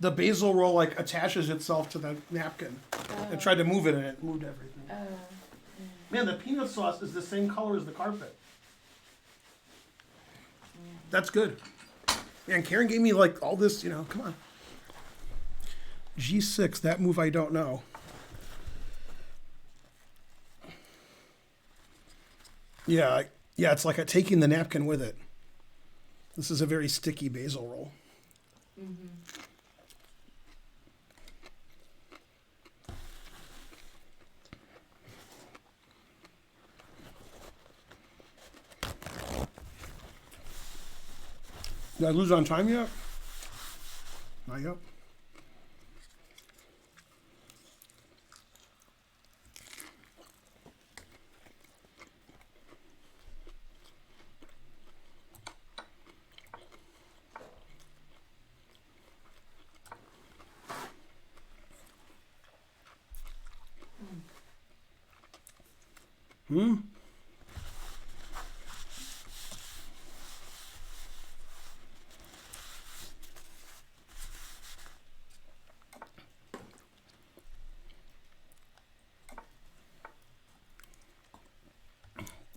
the basil roll like attaches itself to the napkin. I tried to move it and it moved everything. Man, the peanut sauce is the same color as the carpet. That's good. Man, Karen gave me like all this, come on. G6, that move I don't know. Yeah, it's like taking the napkin with it. This is a very sticky basil roll. Mm-hmm. Did I lose on time yet? Not yet. Hmm?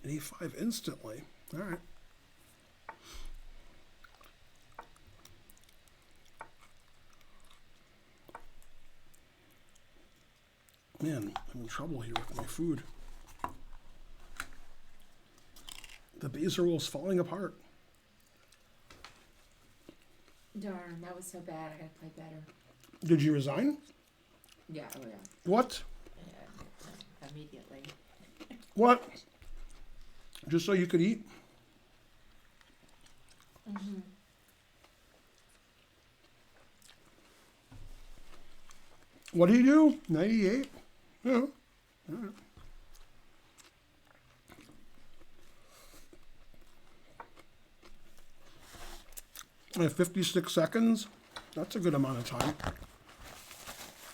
85 instantly. All right. Man, I'm in trouble here with my food. The basil roll is falling apart. Darn, that was so bad. I gotta play better. Did you resign? Yeah, oh yeah. What? Yeah, immediately. What? Just so you could eat? Mm-hmm. What do you do? 98? Yeah. All right. I have 56 seconds. That's a good amount of time.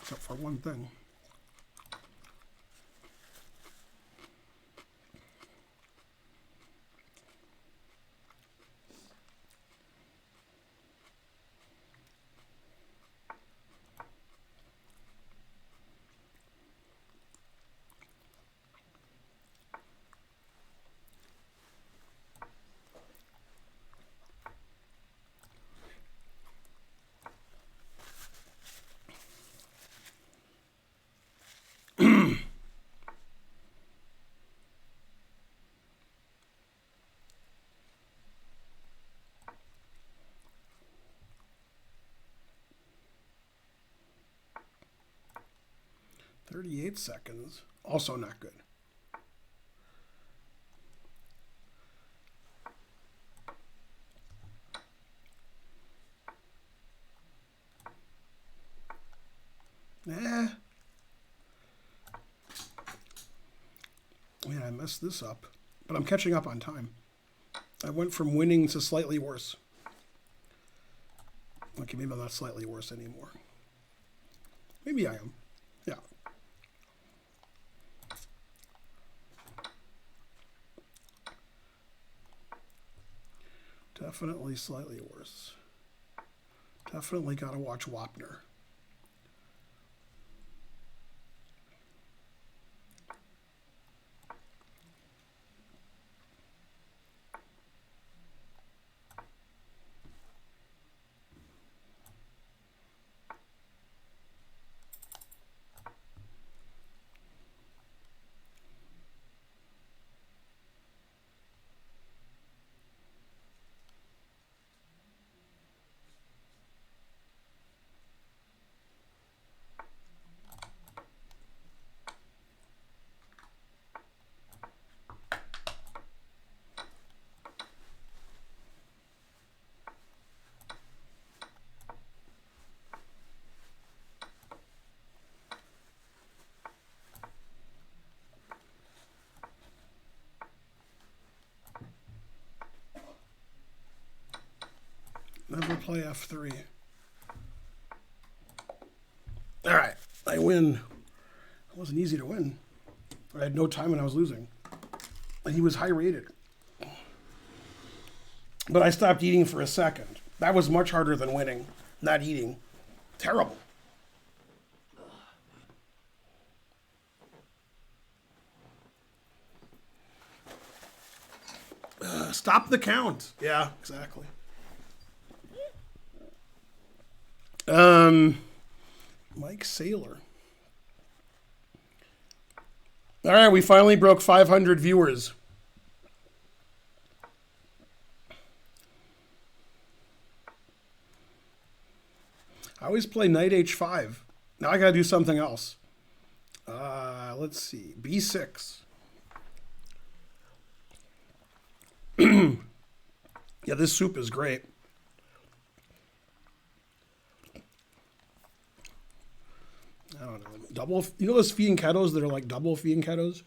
Except for one thing. 38 seconds. Also not good. Man, I messed this up. But I'm catching up on time. I went from winning to slightly worse. Okay, maybe I'm not slightly worse anymore. Maybe I am. Yeah. Definitely slightly worse. Definitely got to watch Wapner. Never play F3. All right, I win. It wasn't easy to win. I had no time when I was losing. And he was high rated. But I stopped eating for a second. That was much harder than winning. Not eating. Terrible. Stop the count. Yeah, exactly. Mike Saylor. All right, we finally broke 500 viewers. I always play knight h5. Now I got to do something else. Let's see. b6. Yeah, this soup is great. I don't know. Double, you know those fianchettos that are like double fianchettos?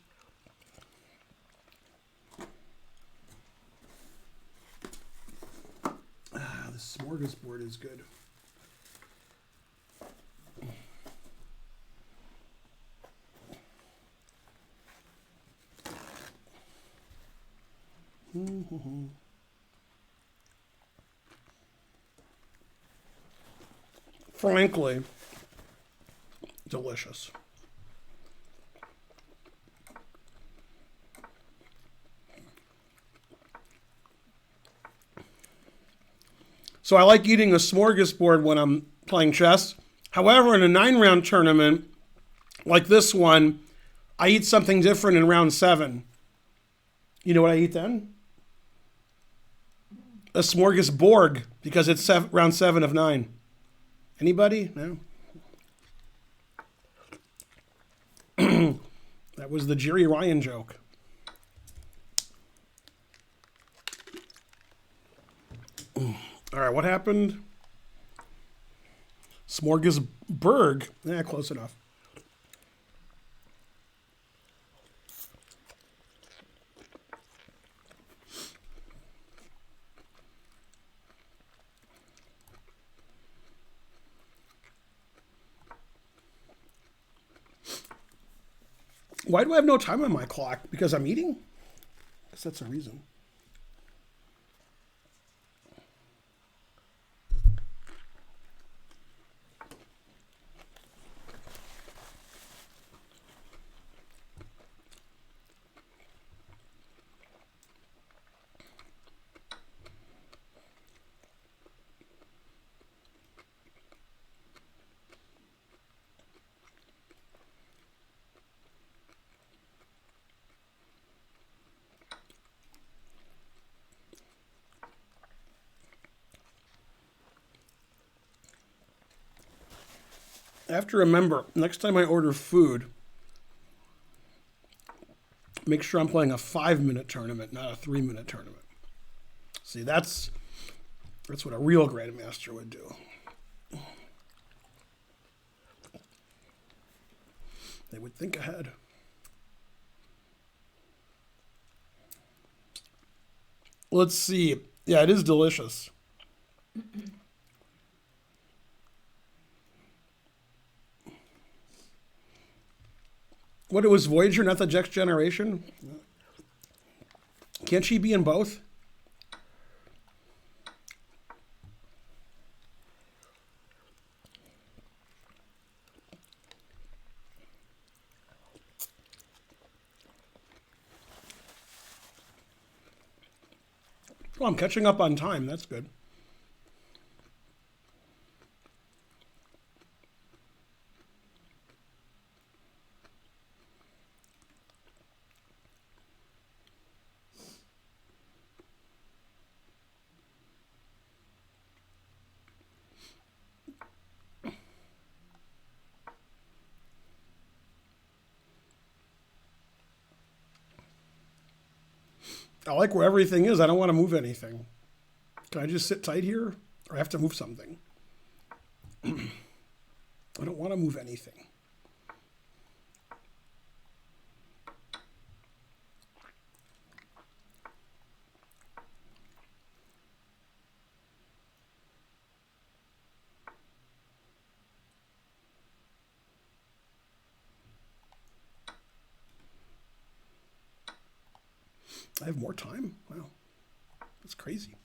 The smorgasbord is good. Frankly, delicious. So I like eating a smorgasbord when I'm playing chess. However, in a 9-round tournament like this one, I eat something different in round 7. You know what I eat then? A smorgasbord, because it's round 7 of 9. Anybody? No? That was the Jerry Ryan joke. All right, what happened? Smorgasburg. Yeah, close enough. Why do I have no time on my clock? Because I'm eating? I guess that's a reason. I have to remember, next time I order food, make sure I'm playing a 5-minute tournament, not a 3-minute tournament. See, that's what a real grandmaster would do. They would think ahead. Let's see. Yeah, it is delicious. What, it was Voyager, not the Next Generation? Can't she be in both? Well, I'm catching up on time. That's good. I like where everything is. I don't want to move anything. Can I just sit tight here? Or I have to move something? I don't want to move anything. I have more time? Wow. That's crazy.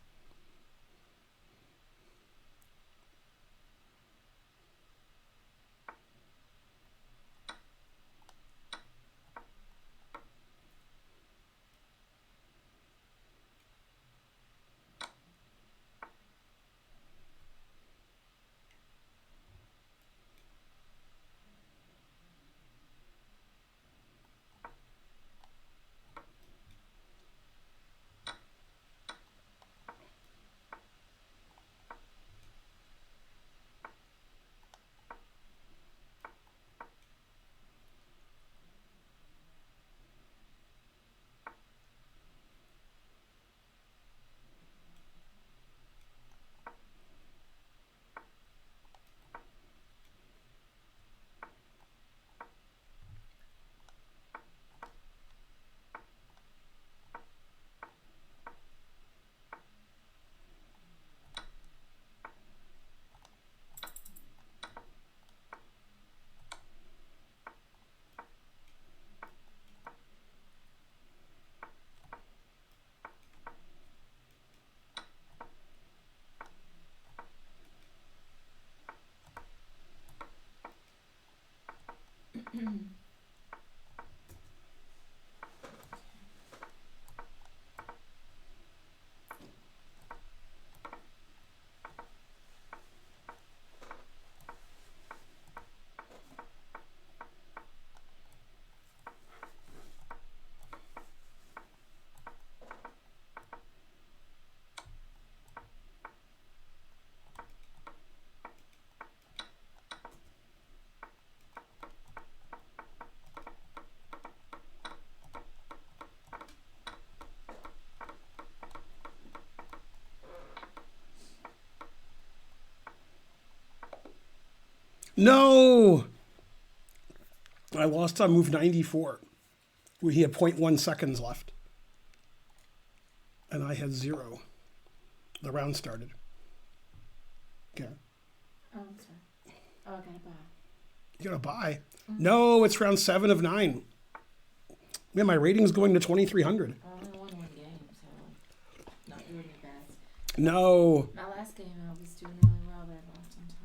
No! I lost on move 94, where he had 0.1 seconds left. And I had 0. The round started. Okay. Oh, I'm sorry. Oh, I gotta buy. You gotta buy? Mm-hmm. No, it's round 7 of 9. Yeah, my rating's going to 2,300. I only won one game, so not doing your best. No. My last game, I was doing really well, but I lost on time.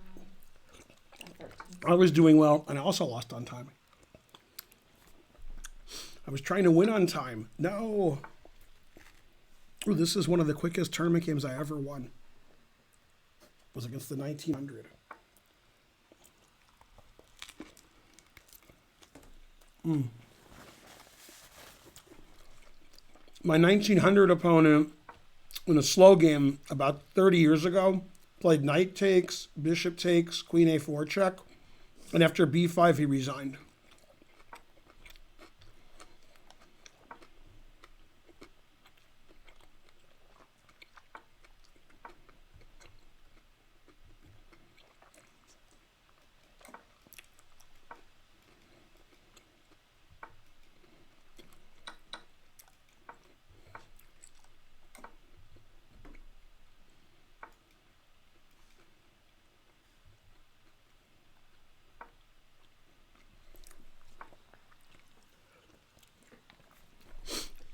I was doing well, and I also lost on time. I was trying to win on time. No. Ooh, this is one of the quickest tournament games I ever won. It was against the 1900. My 1900 opponent in a slow game about 30 years ago played knight takes, bishop takes, queen a4 check, And after b5, he resigned.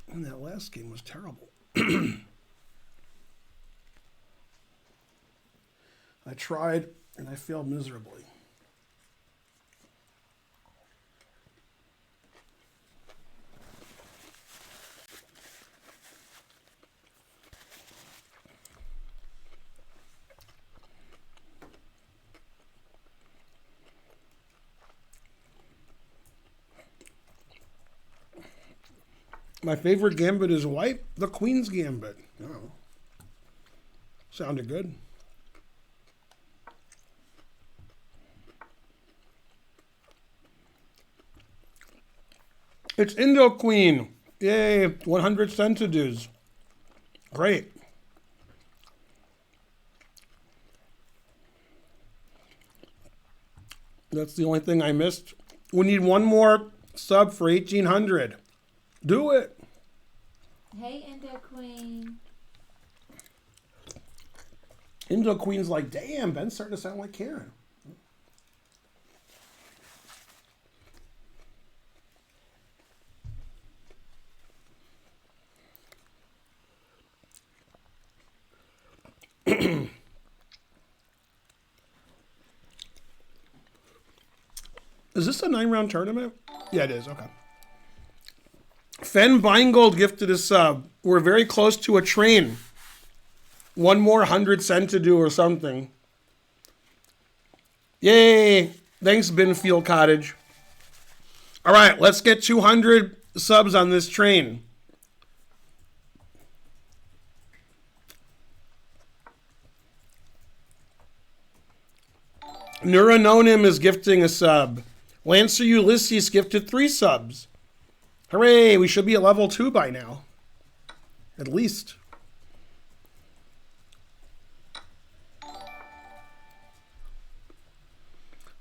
And that last game was terrible. I tried and I failed miserably. My favorite gambit is white, the Queen's Gambit. Oh. Sounded good. It's Indo Queen. Yay, 100 centidues. Great. That's the only thing I missed. We need one more sub for 1800. Do it. Hey, Indo Queen. Indo Queen's like, damn, Ben's starting to sound like Karen. Is this a 9-round tournament? Yeah, it is. Okay. Fen Beingold gifted a sub. We're very close to a train. One more 100 cent to do or something. Yay. Thanks, Binfield Cottage. All right, let's get 200 subs on this train. Neuranonim is gifting a sub. Lancer Ulysses gifted 3 subs. Hooray, we should be at level 2 by now. At least.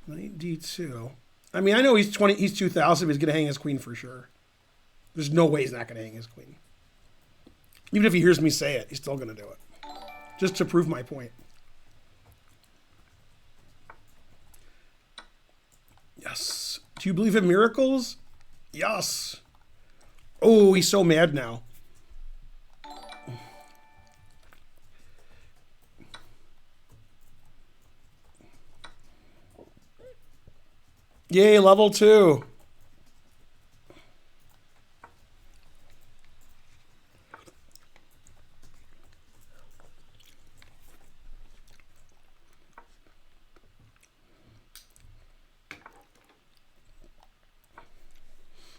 Knight D2. I mean, I know he's 2,000, but he's going to hang his queen for sure. There's no way he's not going to hang his queen. Even if he hears me say it, he's still going to do it. Just to prove my point. Yes. Do you believe in miracles? Yes. Oh, he's so mad now. Yay, level 2.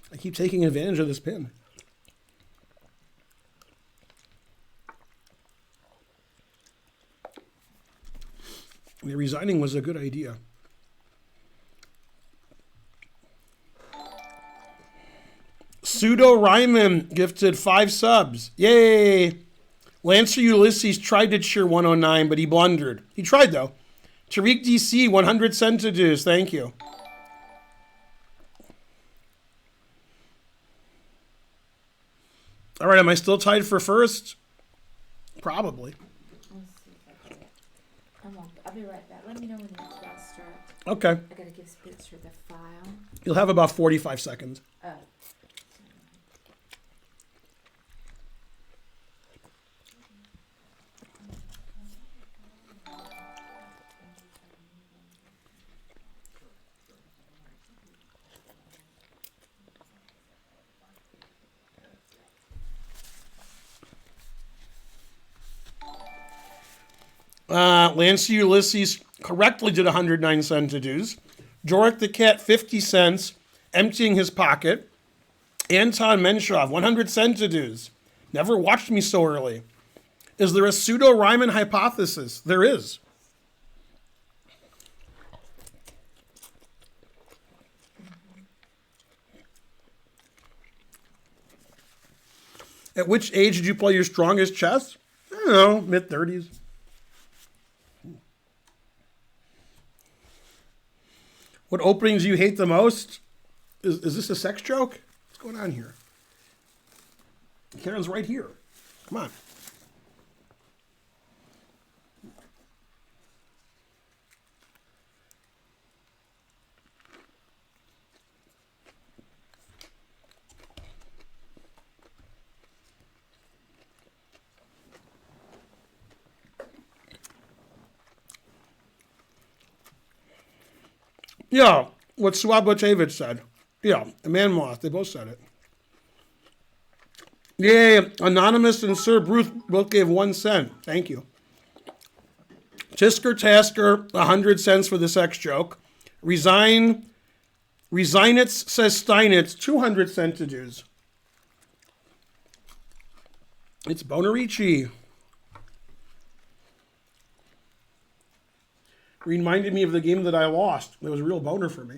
I keep taking advantage of this pin. The resigning was a good idea. Pseudo Ryman gifted 5 subs. Yay! Lancer Ulysses tried to cheer 109, but he blundered. He tried, though. Tariq DC, 100 centidues. Thank you. All right, am I still tied for first? Probably. Let's see if I can. Come on, I'll be right back. Let me know when the next round starts. Okay. I gotta give Spitzer the file. You'll have about 45 seconds. Oh. Lancer Ulysses correctly did 109 centidues. Jorik the Cat, 50 cents, emptying his pocket. Anton Menshov, 100 centidues. Never watched me so early. Is there a pseudo-Riemann hypothesis? There is. At which age did you play your strongest chess? I don't know, mid-30s. What openings do you hate the most? Is this a sex joke? What's going on here? Karen's right here. Come on. Yeah, what Swabotevich said. Yeah, and Man Moth, they both said it. Yay, Anonymous and Sir Bruce both gave 1 cent. Thank you. Tisker Tasker, 100 cents for the sex joke. Resignitz says Steinitz, 200 centages. It's Bonarici. Reminded me of the game that I lost. It was a real boner for me.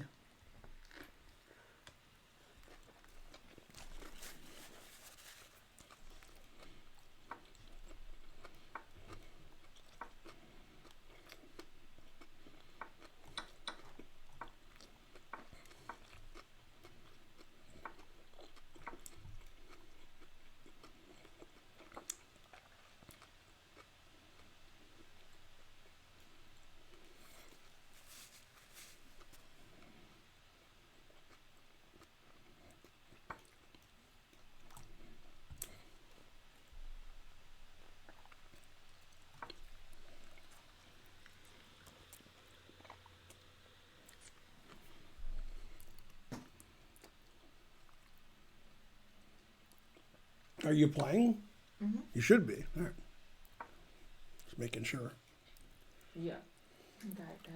Are you playing? Mm-hmm. You should be. All right. Just making sure. Yeah. Got it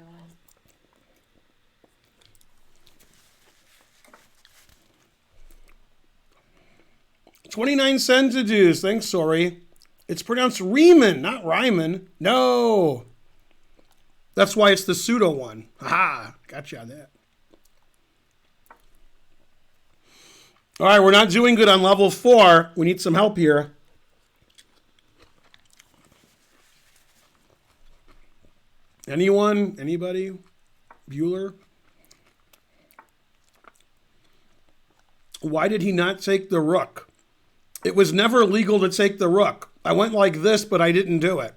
going. $0.29 centages. Thanks, sorry. It's pronounced Riemann, not Ryman. No. That's why it's the pseudo one. Aha. Got you on that. All right, we're not doing good on level 4. We need some help here. Anyone? Anybody? Bueller? Why did he not take the rook? It was never legal to take the rook. I went like this, but I didn't do it.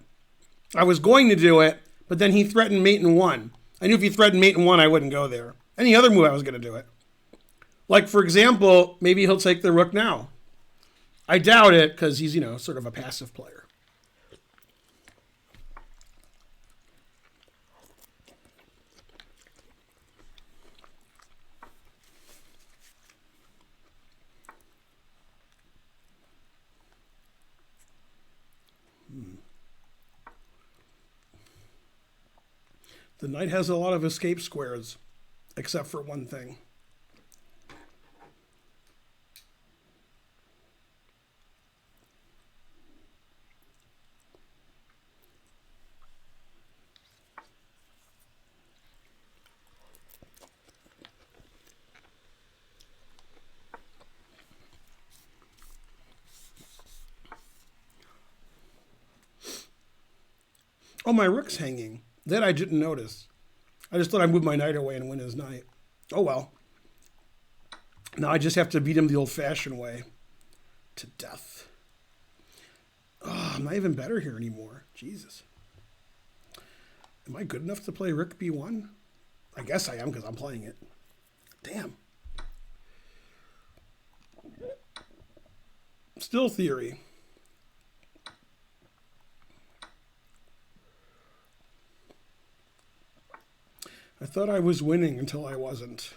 I was going to do it, but then he threatened mate in 1. I knew if he threatened mate in 1, I wouldn't go there. Any other move, I was going to do it. Like, for example, maybe he'll take the rook now. I doubt it, because he's, sort of a passive player. The knight has a lot of escape squares, except for one thing. Oh, my rook's hanging. That I didn't notice. I just thought I'd move my knight away and win his knight. Oh, well. Now I just have to beat him the old-fashioned way. To death. Oh, I'm not even better here anymore. Jesus. Am I good enough to play rook b1? I guess I am because I'm playing it. Damn. Still theory. I thought I was winning until I wasn't.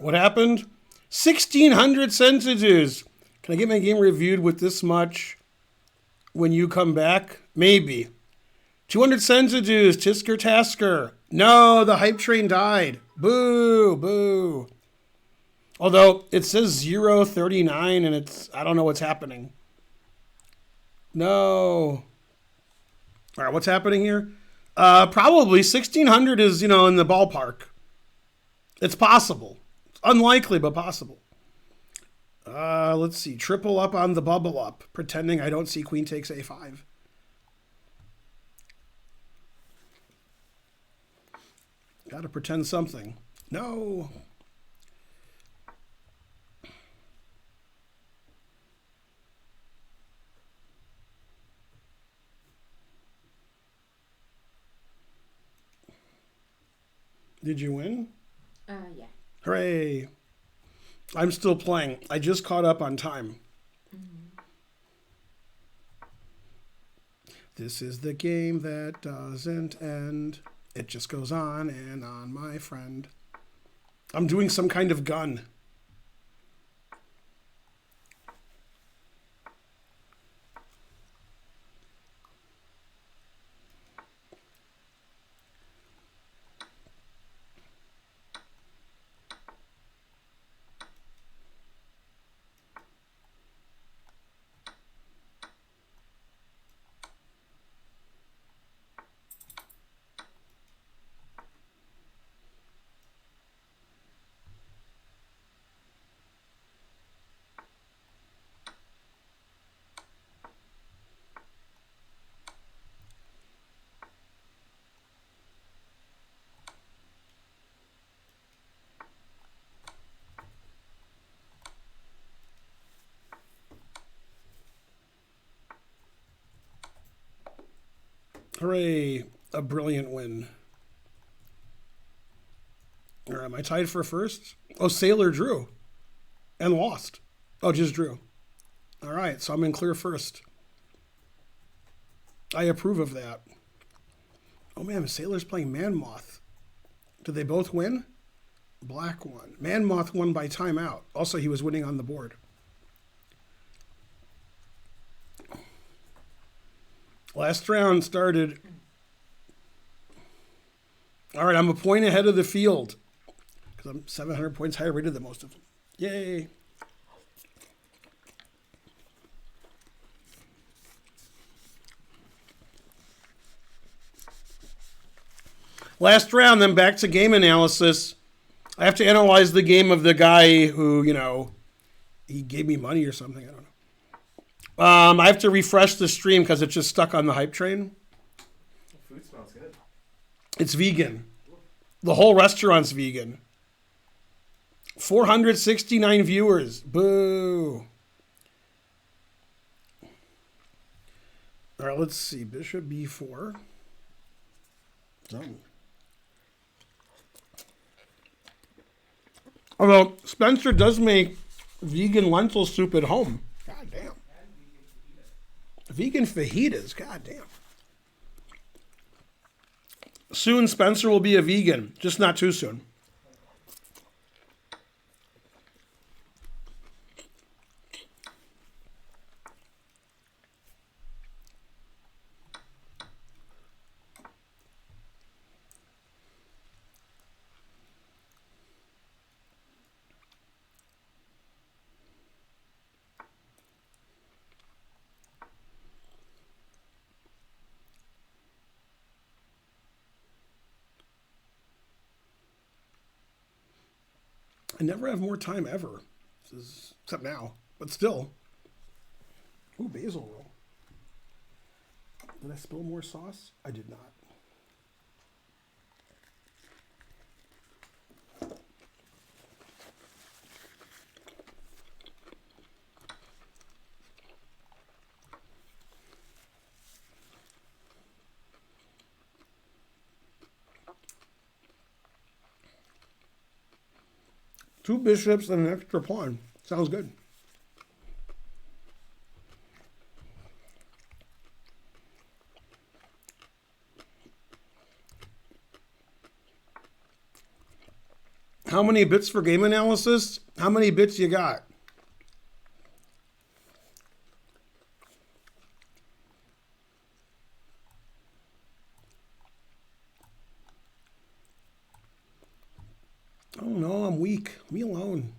What happened? 1,600 centages. Can I get my game reviewed with this much when you come back? Maybe. 200 centidues, Tisker Tasker. No, the hype train died. Boo, boo. Although it says 0.39 and I don't know what's happening. No. All right, what's happening here? Probably 1600 is, in the ballpark. It's possible. It's unlikely, but possible. Let's see. Triple up on the bubble up, pretending I don't see queen takes a5. Got to pretend something. No. Did you win? Yeah. Hooray. I'm still playing. I just caught up on time. Mm-hmm. This is the game that doesn't end. It just goes on and on, my friend. I'm doing some kind of gun. Hooray, a brilliant win. Or am I tied for first? Oh, Sailor drew and lost. Oh, just drew. All right, so I'm in clear first. I approve of that. Oh man, Sailor's playing Man Moth. Did they both win? Black won. Man Moth won by timeout. Also, he was winning on the board. Last round started. All right, I'm a point ahead of the field because I'm 700 points higher rated than most of them. Yay. Last round, then back to game analysis. I have to analyze the game of the guy who, he gave me money or something. I don't know. I have to refresh the stream because it's just stuck on the hype train. The food smells good. It's vegan. The whole restaurant's vegan. 469 viewers. Boo. All right, let's see. Bishop b4. Done. Although Spencer does make vegan lentil soup at home. God damn. Vegan fajitas. God damn. Soon Spencer will be a vegan, just not too soon. I never have more time ever. Except now. But still. Ooh, basil roll. Did I spill more sauce? I did not. Two bishops and an extra pawn. Sounds good. How many bits for game analysis? How many bits you got? Oh no, I'm weak. Leave me alone.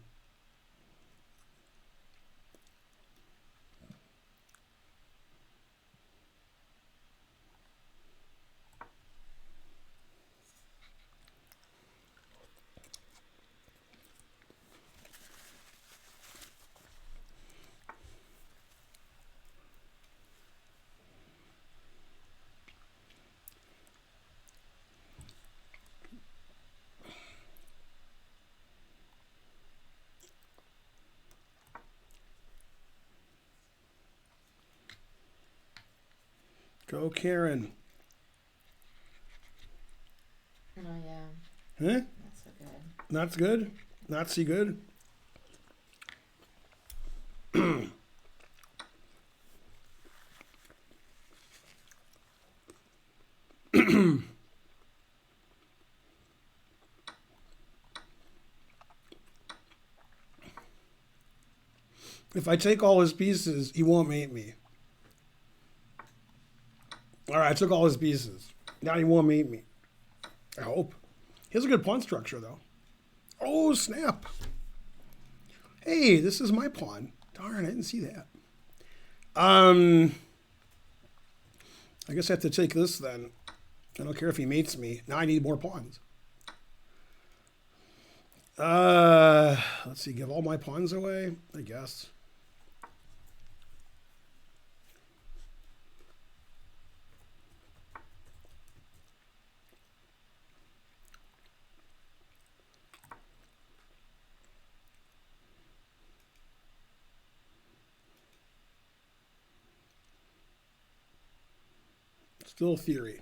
Go, Karen. Oh yeah, Huh? not so good. Not good? Not so good? If I take all his pieces, he won't mate me. All right, I took all his pieces. Now he won't mate me. I hope. He has a good pawn structure, though. Oh, snap. Hey, this is my pawn. Darn, I didn't see that. I guess I have to take this then. I don't care if he mates me. Now I need more pawns. Let's see, give all my pawns away, I guess. Still theory.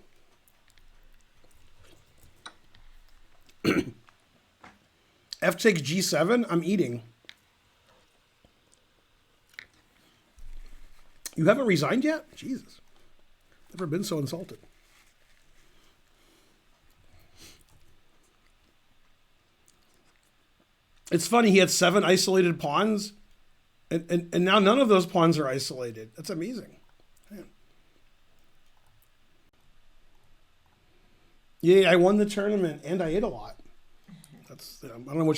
F takes G7. I'm eating. You haven't resigned yet? Jesus. Never been so insulted. It's funny, he had 7 isolated pawns, and now none of those pawns are isolated. That's amazing. Man. Yeah, I won the tournament, and I ate a lot. That's I don't know which is